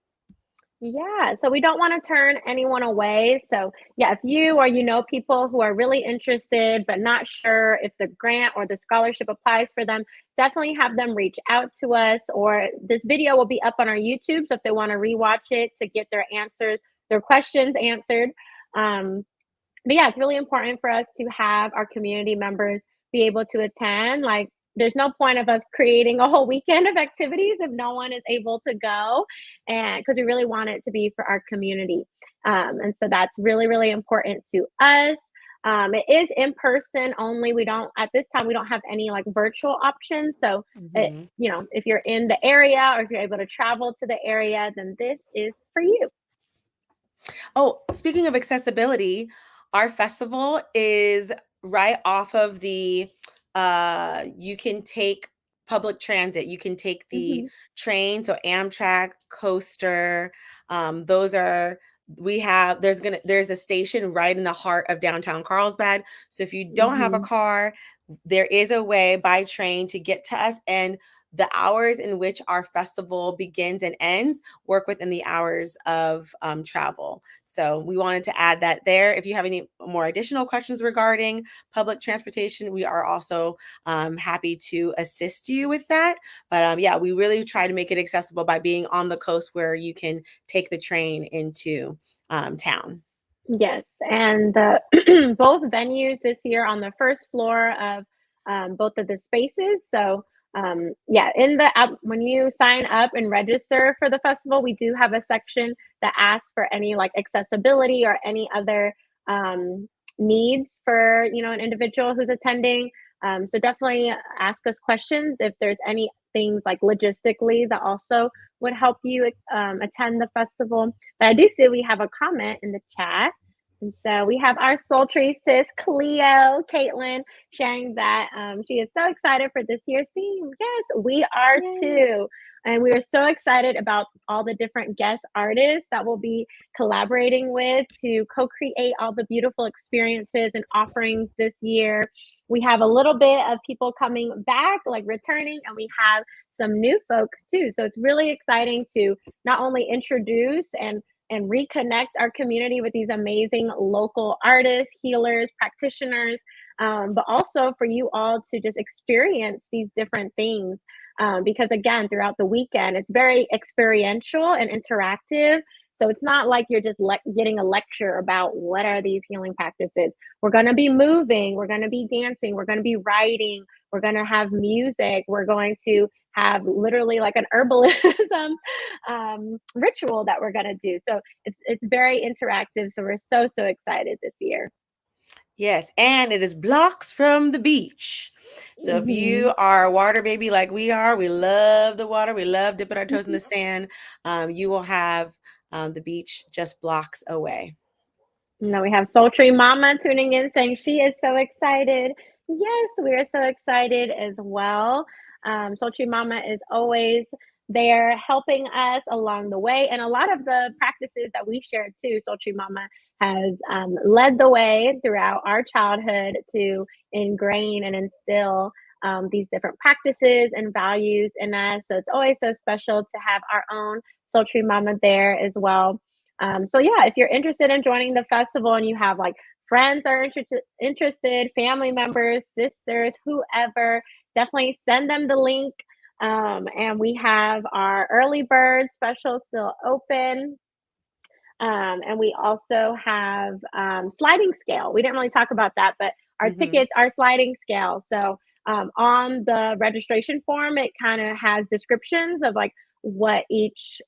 Yeah, so we don't want to turn anyone away. So, yeah, if you or people who are really interested but not sure if the grant or the scholarship applies for them, definitely have them reach out to us. Or this video will be up on our YouTube, so if they want to rewatch it to get their questions answered. But yeah, it's really important for us to have our community members be able to attend. Like, there's no point of us creating a whole weekend of activities if no one is able to go, and because we really want it to be for our community. And so that's really, really important to us. It is in person only. At this time, we don't have any like virtual options. So, Mhm. if you're in the area or if you're able to travel to the area, then this is for you. Oh, speaking of accessibility, our festival is right off of you can take public transit. You can take the Hmm. train, so Amtrak, Coaster. Those are we have there's a station right in the heart of downtown Carlsbad. So if you don't have a Hmm. car, there is a way by train to get to us, and the hours in which our festival begins and ends work within the hours of travel. So we wanted to add that there. If you have any more additional questions regarding public transportation, we are also happy to assist you with that. But yeah, we really try to make it accessible by being on the coast where you can take the train into town. Yes, and both venues this year on the first floor of both of the spaces. So, yeah, in the app, when you sign up and register for the festival, we do have a section that asks for any like accessibility or any other um, needs for an individual who's attending. So definitely ask us questions if there's any things like logistically that also would help you attend the festival. But I do see we have a comment in the chat. And so we have our sultry sis, Cleo, Caitlin, sharing that she is so excited for this year's theme. Yes, we are Yay. too. And we are so excited about all the different guest artists that we'll be collaborating with to co create all the beautiful experiences and offerings this year. We have a little bit of people coming back, like returning, and we have some new folks too. So it's really exciting to not only introduce and reconnect our community with these amazing local artists, healers, practitioners, but also for you all to just experience these different things. Because again, throughout the weekend, it's very experiential and interactive. So it's not like you're just getting a lecture about what are these healing practices. We're going to be moving, we're going to be dancing, we're going to be writing, we're going to have music, we're going to have literally like an herbalism ritual that we're going to do. So it's very interactive. So we're so excited this year. Yes, and it is blocks from the beach. So if Hmm. you are a water baby like we are, we love the water, we love dipping our toes in the sand, you will have the beach just blocks away. Now we have Sultry Mama tuning in saying she is so excited. Yes, we are so excited as well. Soultry Mama is always there helping us along the way. And a lot of the practices that we share too, Soultry Mama has led the way throughout our childhood to ingrain and instill these different practices and values in us. So it's always so special to have our own Sultry Mama there as well. So yeah, if you're interested in joining the festival and you have like friends that are interested, family members, sisters, whoever, definitely send them the link. And we have our early bird special still open. And we also have sliding scale. We didn't really talk about that, but our Mhm. tickets are sliding scale. So on the registration form, it kind of has descriptions of like what each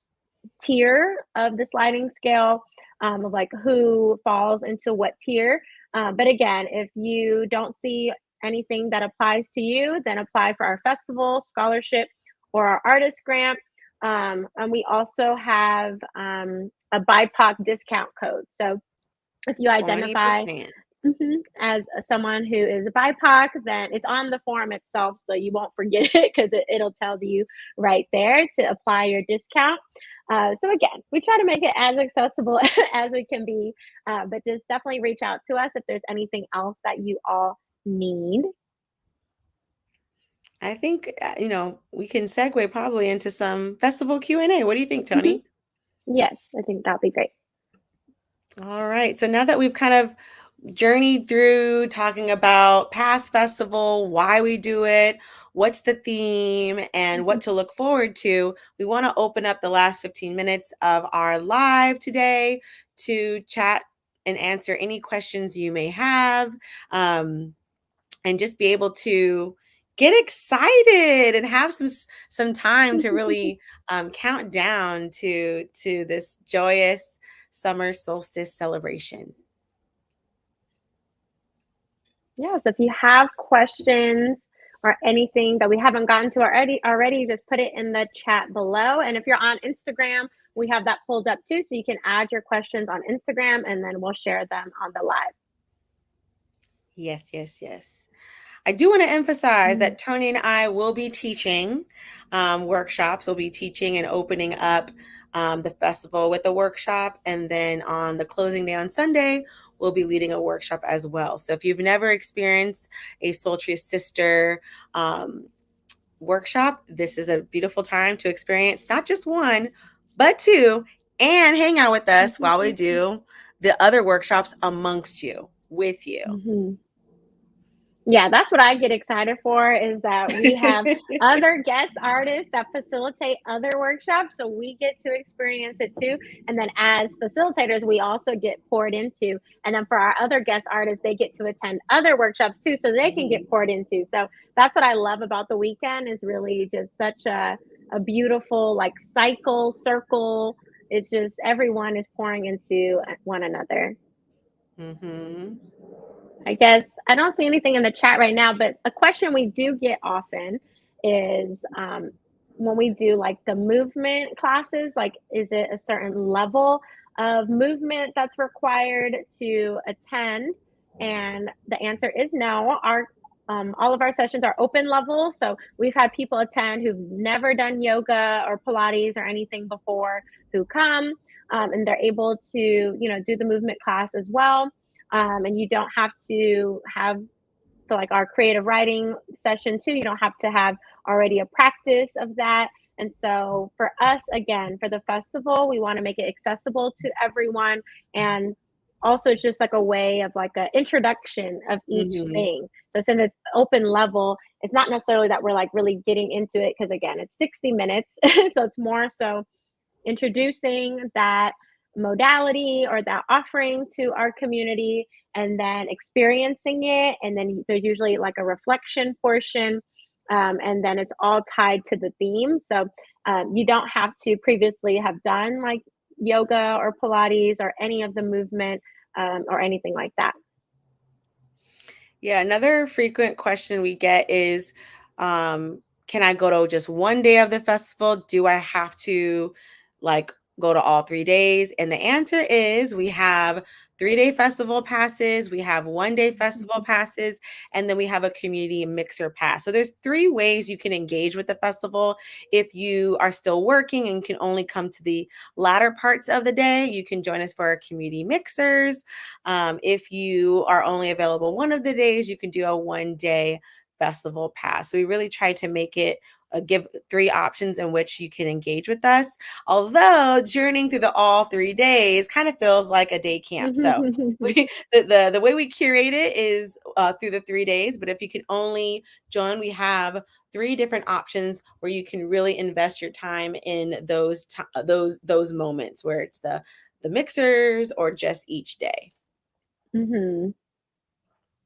tier of the sliding scale, of like who falls into what tier. But again, if you don't see anything that applies to you, then apply for our festival scholarship or our artist grant. And we also have a BIPOC discount code. So if you identify 20%. as someone who is a BIPOC, then it's on the form itself, so you won't forget it because it'll tell you right there to apply your discount. So again, we try to make it as accessible as it can be, but just definitely reach out to us if there's anything else that you all need. I think, we can segue probably into some festival Q&A. What do you think, Mhm. Tony? Yes, I think that'll be great. All right. So now that we've kind of journeyed through talking about past festival, why we do it, what's the theme, and what Mhm. to look forward to, we want to open up the last 15 minutes of our live today to chat and answer any questions you may have, and just be able to get excited and have some time to really count down to this joyous summer solstice celebration. Yeah, so if you have questions or anything that we haven't gotten to already, just put it in the chat below. And if you're on Instagram, we have that pulled up too, so you can add your questions on Instagram and then we'll share them on the live. Yes, yes, yes. I do want to emphasize Mm. that Tony and I will be teaching workshops. We'll be teaching and opening up the festival with a workshop. And then on the closing day on Sunday, we'll be leading a workshop as well. So if you've never experienced a Sultry Sister workshop, this is a beautiful time to experience not just one, but two, and hang out with us while we do the other workshops amongst you, with you. Mhm. Yeah, that's what I get excited for is that we have other guest artists that facilitate other workshops, so we get to experience it too. And then as facilitators, we also get poured into. And then for our other guest artists, they get to attend other workshops too, so they can get poured into. So that's what I love about the weekend is really just such a beautiful like cycle, circle. It's just everyone is pouring into one another. Mm-hmm. I guess I don't see anything in the chat right now, but a question we do get often is when we do like the movement classes, like is it a certain level of movement that's required to attend? And the answer is no. Our all of our sessions are open level, so we've had people attend who've never done yoga or Pilates or anything before who come, and they're able to do the movement class as well, and you don't have to have so like our creative writing session too, you don't have to have already a practice of that. And so for us, again, for the festival, we want to make it accessible to everyone. And also it's just like a way of like an introduction of each Mm-hmm. thing. So since it's open level, it's not necessarily that we're like really getting into it because again, it's 60 minutes. So it's more so introducing that modality or that offering to our community and then experiencing it. And then there's usually like a reflection portion. And then it's all tied to the theme. So you don't have to previously have done like yoga or Pilates or any of the movement or anything like that. Yeah, another frequent question we get is, can I go to just one day of the festival? Do I have to like go to all 3 days? And the answer is we have 3-day festival passes, we have 1-day festival passes, and then we have a community mixer pass. So there's 3 ways you can engage with the festival. If you are still working and can only come to the latter parts of the day, you can join us for our community mixers. If you are only available one of the days, you can do a 1-day festival pass. So we really try to make it give 3 options in which you can engage with us. Although journeying through the all 3 days kind of feels like a day camp. So the way we curate it is through the 3 days. But if you can only join, we have 3 different options where you can really invest your time in those moments where it's the mixers or just each day. Mm-hmm.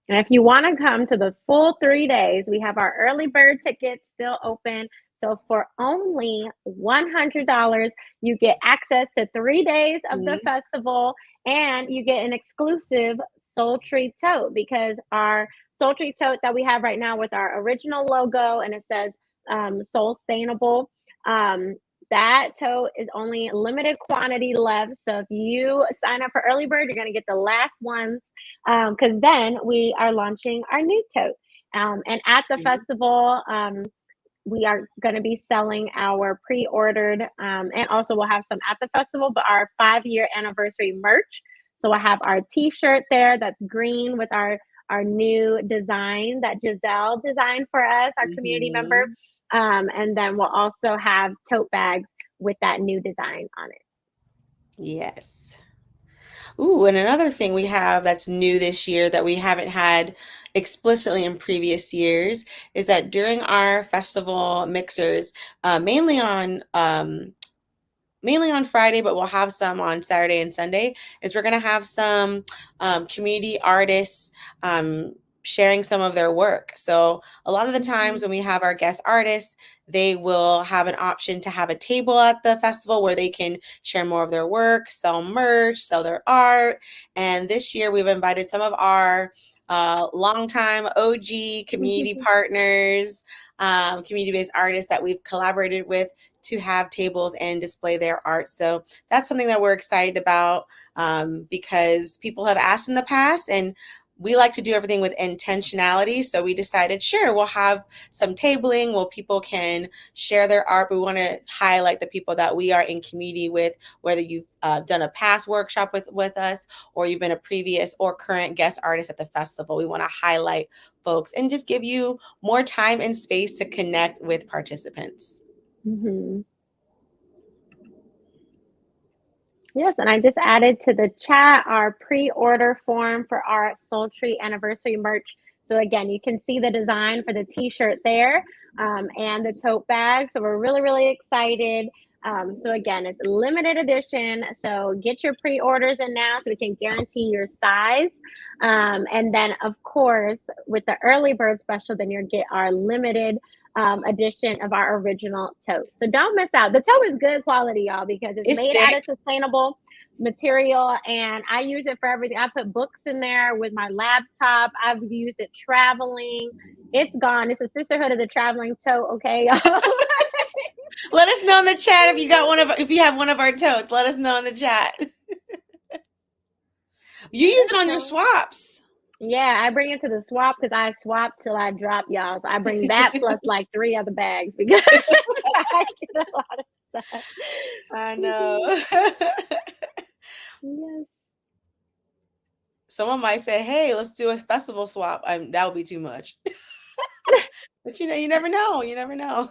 And if you want to come to the full 3 days, we have our early bird tickets still open. So for only $100, you get access to 3 days of the Mhm. festival, and you get an exclusive Soultry tote, because our Soultry tote that we have right now with our original logo, and it says Soul Sustainable. Um, that tote is only limited quantity left. So if you sign up for early bird, you're going to get the last ones, because then we are launching our new tote. And at the festival, we are going to be selling our pre-ordered, and also we'll have some at the festival, but our 5-year anniversary merch. So we'll have our t-shirt there that's green with our new design that Giselle designed for us, our community member. Mhm. And then we'll also have tote bags with that new design on it. Yes. Ooh, and another thing we have that's new this year that we haven't had explicitly in previous years is that during our festival mixers, mainly on Friday, but we'll have some on Saturday and Sunday, is we're going to have some community artists sharing some of their work. So a lot of the times when we have our guest artists, they will have an option to have a table at the festival where they can share more of their work, sell merch, sell their art. And this year we've invited some of our longtime OG community partners, community-based artists that we've collaborated with to have tables and display their art. So that's something that we're excited about, because people have asked in the past, and we like to do everything with intentionality. So we decided, sure, we'll have some tabling where people can share their art, but we want to highlight the people that we are in community with, whether you've done a past workshop with us, or you've been a previous or current guest artist at the festival. We want to highlight folks and just give you more time and space to connect with participants. Mm-hmm. Yes, and I just added to the chat our pre-order form for our Sultry anniversary merch. So again, you can see the design for the t-shirt there, and the tote bag. So we're really, really excited. So again, it's limited edition. So get your pre-orders in now so we can guarantee your size. And then of course, with the early bird special, then you'll get our limited edition of our original tote. So don't miss out. The tote is good quality, y'all, because it's It's made out thick. of sustainable material, and I use it for everything. I put books in there with my laptop. I've used it traveling. It's gone. It's a sisterhood of the traveling tote. Okay, y'all. Let us know in the chat if you have one of our totes. Let us know in the chat. You use Yes, it on your so swaps. yeah, I bring it to the swap because I swap till I drop, y'all. So I bring that plus like 3 other bags because I get a lot of stuff. I know. Mhm. Yes. Someone might say, "Hey, let's do a festival swap." That would be too much. But you never know. You never know.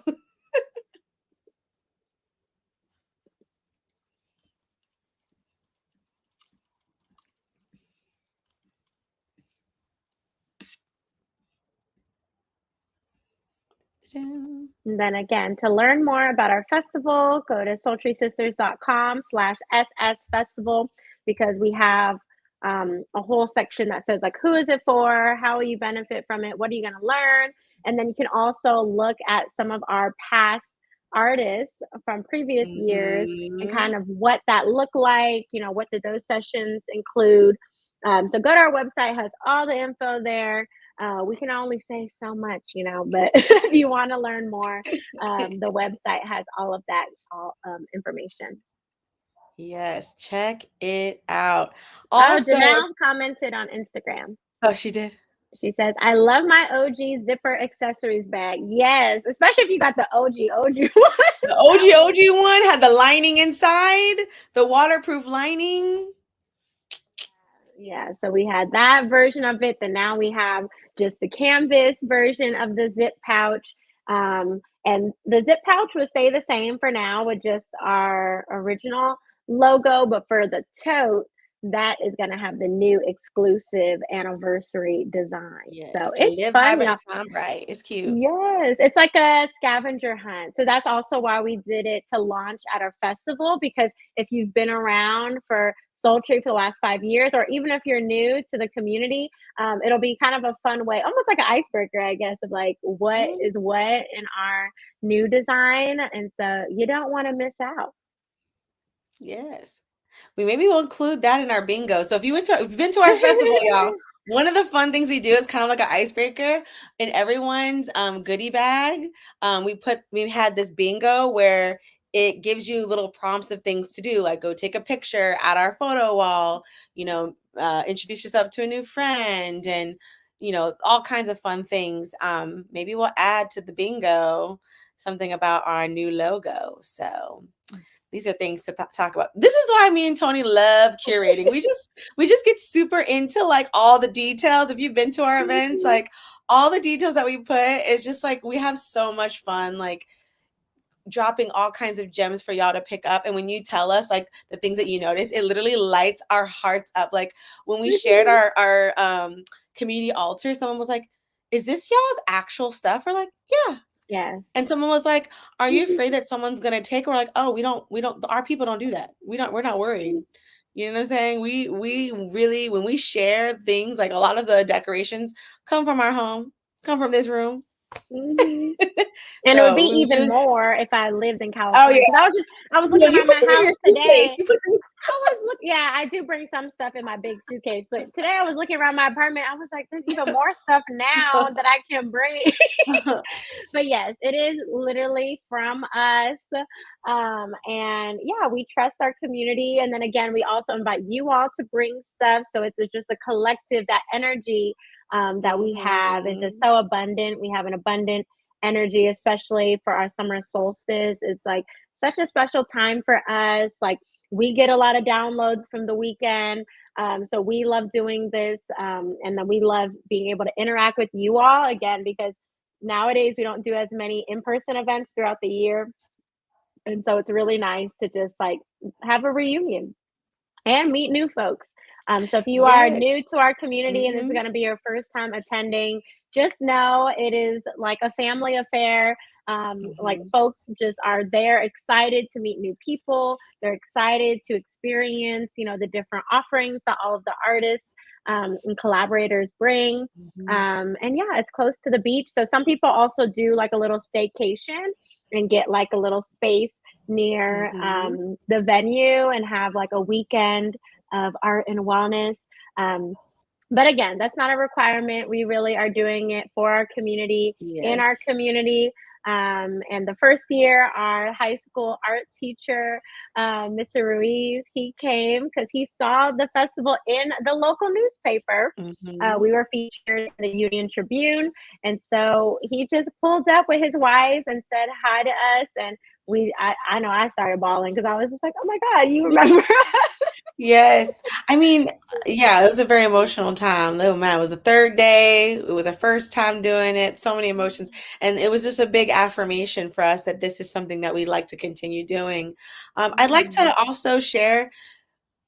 And then again, to learn more about our festival, go to sultrysisters.com/SS festival, because we have a whole section that says like, who is it for? How will you benefit from it? What are you going to learn? And then you can also look at some of our past artists from previous years and Mhm. kind of what that looked like. What did those sessions include? So go to our website, has all the info there. We can only say so much, but if you want to learn more, the website has all of that information. Yes, check it out. Oh, Also, Janelle commented on Instagram. oh, she did. She says, I love my OG zipper accessories bag. Yes, especially if you got the OG one. The OG one had the lining inside, the waterproof lining. Yeah, so we had that version of it. Then now we have just the canvas version of the zip pouch. And the zip pouch will stay the same for now with just our original logo, but for the tote, that is going to have the new exclusive anniversary design. So Yes, it's live by fun, but y'all. shine bright. It's cute. Yes, it's like a scavenger hunt. So that's also why we did it to launch at our festival, because if you've been around for Soultry for the last 5 years, or even if you're new to the community, it'll be kind of a fun way, almost like an icebreaker, I guess, of like what Mhm. is what in our new design. And so you don't want to miss out. Yes. Maybe we'll include that in our bingo. So if you've been to our festival, y'all, one of the fun things we do is kind of like an icebreaker in everyone's goodie bag. We had this bingo where it gives you little prompts of things to do, like go take a picture at our photo wall, introduce yourself to a new friend, and all kinds of fun things. Maybe we'll add to the bingo something about our new logo. So these are things to talk about. This is why me and Tony love curating. We just get super into like all the details. If you've been to our events, Mhm. like all the details that we put is just like we have so much fun like dropping all kinds of gems for y'all to pick up. And when you tell us like the things that you notice, it literally lights our hearts up. Like when we shared our community altar, someone was like, "Is this y'all's actual stuff?" We're like, "Yeah." Yes. And someone was like, "Are you afraid that someone's gonna take?" We're like, "Oh, we don't. Our people don't do that. We're not worried." You know what I'm saying? We really, when we share things, like a lot of the decorations come from our home, come from this room. Mhm. And it would So be we even really, more if I lived in oh yeah, California, because I was you looking you around put my them in house your suitcase. today. You put them. Yeah, I do bring some stuff in my big suitcase, but today I was looking around my apartment. I was like, there's even more stuff now that I can bring. But yes, it is literally from us. And yeah, we trust our community. And then again, we also invite you all to bring stuff. So it's just a collective, that energy that we have is just Mhm. so abundant. We have an abundant energy, especially for our summer solstice. It's like such a special time for us. Like we get a lot of downloads from the weekend. So we love doing this. And then we love being able to interact with you all again, because nowadays we don't do as many in-person events throughout the year. And so it's really nice to just like have a reunion and meet new folks. So if you are Yes. new to our community and this is Mhm. going to be your first time attending, just know it is like a family affair. Like Mhm. folks just are there excited to meet new people. They're excited to experience, the different offerings that all of the artists and collaborators bring. Mhm. And yeah, it's close to the beach. So some people also do like a little staycation and get like a little space near Mhm. the venue and have like a weekend of art and wellness. Um, but again, that's not a requirement. We really are doing it for our community, in Yes. our community. And the first year, our high school art teacher, Mr. Ruiz, he came because he saw the festival in the local newspaper. Mhm. We were featured in the Union Tribune. And so he just pulled up with his wife and said hi to us. And I know I started bawling because I was just like, oh my God, you remember? Yes. I mean, yeah, it was a very emotional time. Oh man, it was the third day. It was our first time doing it. So many emotions. And it was just a big affirmation for us that this is something that we'd like to continue doing. I'd like Mhm, to also share,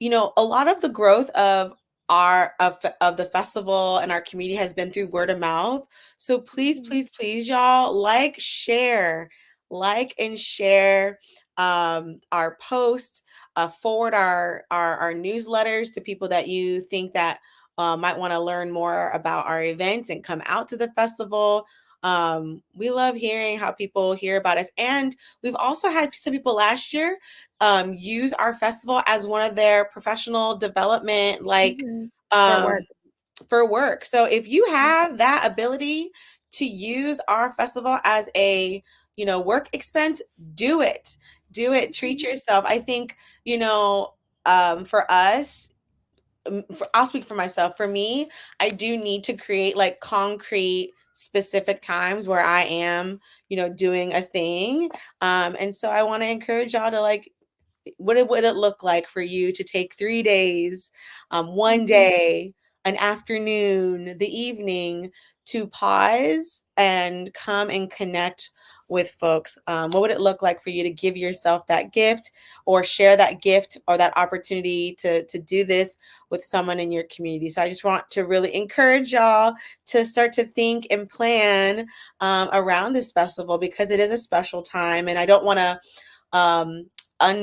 a lot of the growth of of the festival and our community has been through word of mouth. So please, mhm, please, please, y'all, like and share our posts, forward our newsletters to people that you think that might want to learn more about our events and come out to the festival. We love hearing how people hear about us, and we've also had some people last year use our festival as one of their professional development, like mhm. For work. um, for work. So if you Mhm, have that ability to use our festival as a work expense, do it. Do it. Treat yourself. I think, you know, for us, I'll speak for myself. For me, I do need to create like concrete, specific times where I am, doing a thing. And so I want to encourage y'all to like, would it look like for you to take 3 days, one Mhm. day, an afternoon, the evening, to pause and come and connect with folks? What would it look like for you to give yourself that gift, or share that gift or that opportunity to do this with someone in your community? So I just want to really encourage y'all to start to think and plan around this festival, because it is a special time, and I don't want to um I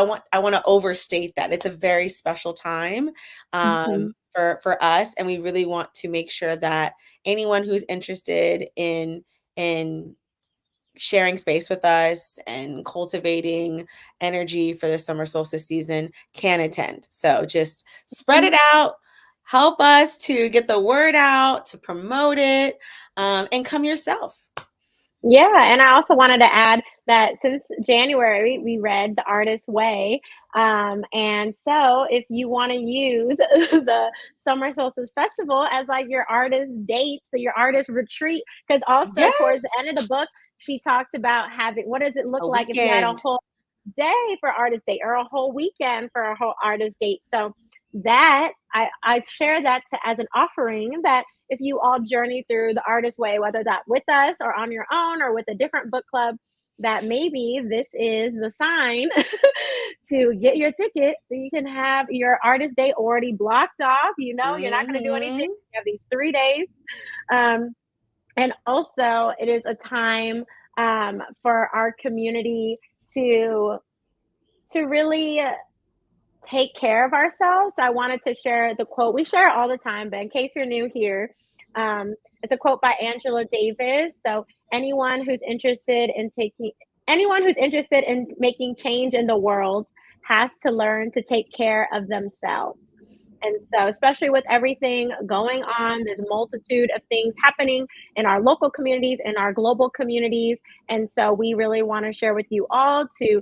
want to overstate that it's a very special time Mhm. for us, and we really want to make sure that anyone who's interested in sharing space with us and cultivating energy for the summer solstice season can attend. So just spread it out, help us to get the word out, to promote it, and come yourself. Yeah, and I also wanted to add that since January, we read The Artist's Way. And so if you want to use the Summer Solstice Festival as like your artist date, so your artist retreat, because also towards the Yes, end of the book, she talked about having what does it look a like if you had a weekend. whole day for artist date or a whole weekend for a whole artist date. So that I share that as an offering that if you all journey through the artist way, whether that with us or on your own or with a different book club, that maybe this is the sign to get your ticket so you can have your artist day already blocked off. You know, you're not going to do anything. Hmm. You have these 3 days. Um, and also, it is a time for our community to really take care of ourselves. So I wanted to share the quote. We share it all the time, but in case you're new here, it's a quote by Angela Davis. So anyone who's interested in taking anyone who's interested in making change in the world has to learn to take care of themselves. And so, especially with everything going on, there's a multitude of things happening in our local communities, in our global communities. And so, we really want to share with you all to,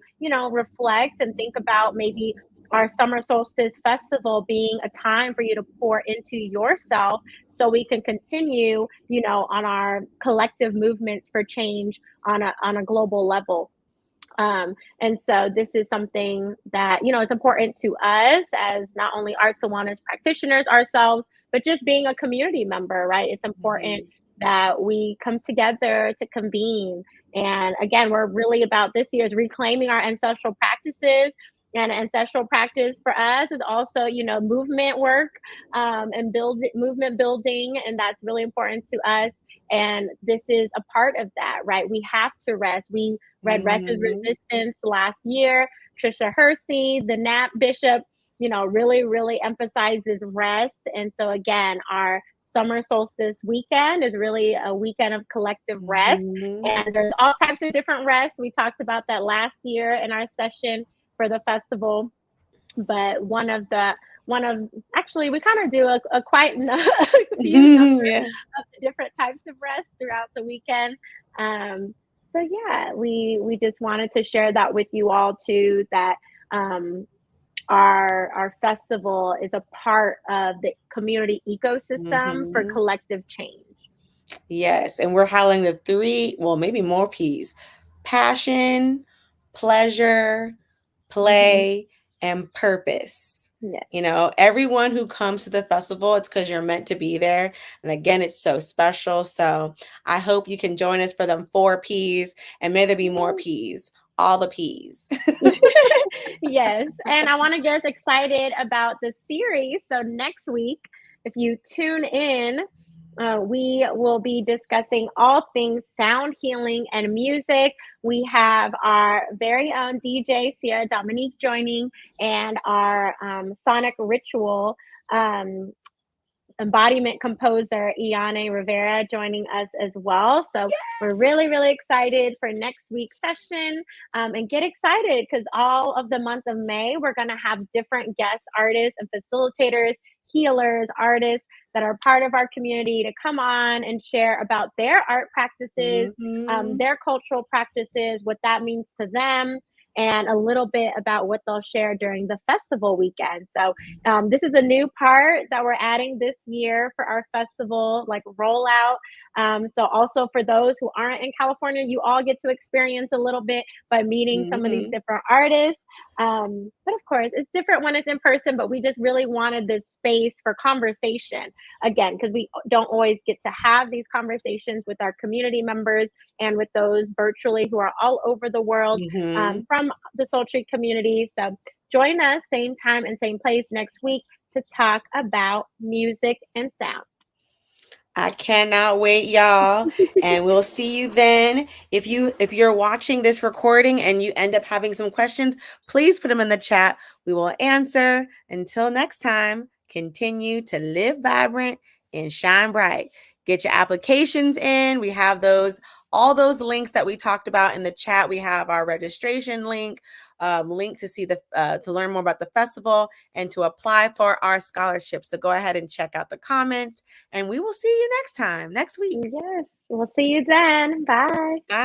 reflect and think about maybe our Summer Solstice Festival being a time for you to pour into yourself so we can continue, on our collective movements for change on a global level. And so this is something that, is important to us as not only arts and wellness practitioners ourselves, but just being a community member, right? It's important Mhm. that we come together to convene. And again, we're really about this year's reclaiming our ancestral practices. And ancestral practice for us is also, movement work and movement building. And that's really important to us. And this is a part of that, right? We have to rest. We read Rest is Mhm. Resistance last year. Trisha Hersey, the NAP bishop, really, really emphasizes rest. And so, again, our summer solstice weekend is really a weekend of collective rest. Mhm. And there's all types of different rest. We talked about that last year in our session for the festival. But one of actually we kind of do a quite a few number Yeah. of the different types of rest throughout the weekend. Um, so yeah, we just wanted to share that with you all too. That um, our festival is a part of the community ecosystem for Mhm. collective change. Yes, and we're highlighting the three, well, maybe more P's: passion, pleasure, Hmm. play, and purpose. Yes. Everyone who comes to the festival, it's because you're meant to be there. And again, it's so special. So I hope you can join us for them 4 P's, and may there be more P's, all the P's. Yes, and I want to get us excited about the series. So next week, if you tune in, we will be discussing all things sound healing and music. We have our very own DJ Sierra Dominique joining, and our sonic ritual um, embodiment composer Iane Rivera joining us as well. So we're really, really excited for next week's session, and get excited because all of the month of May, we're going to have different guest artists and facilitators, healers, artists that are part of our community to come on and share about their art practices, Mhm. their cultural practices, what that means to them. and a little bit about what they'll share during the festival weekend. So this is a new part that we're adding this year for our festival like rollout. So also for those who aren't in California, you all get to experience a little bit by meeting some of these Mhm. different artists. But of course, it's different when it's in person, but we just really wanted this space for conversation again, because we don't always get to have these conversations with our community members and with those virtually who are all over the world Mhm. from the Soultry community. So join us same time and same place next week to talk about music and sound. I cannot wait, y'all. And we'll see you then. If you're watching this recording and you end up having some questions, please put them in the chat. We will answer. Until next time, continue to live vibrant and shine bright. Get your applications in. We have all those links that we talked about in the chat. We have our registration link to see to learn more about the festival and to apply for our scholarship. So go ahead and check out the comments, and we will see you next time, next week. Yes, we'll see you then. Bye. Bye.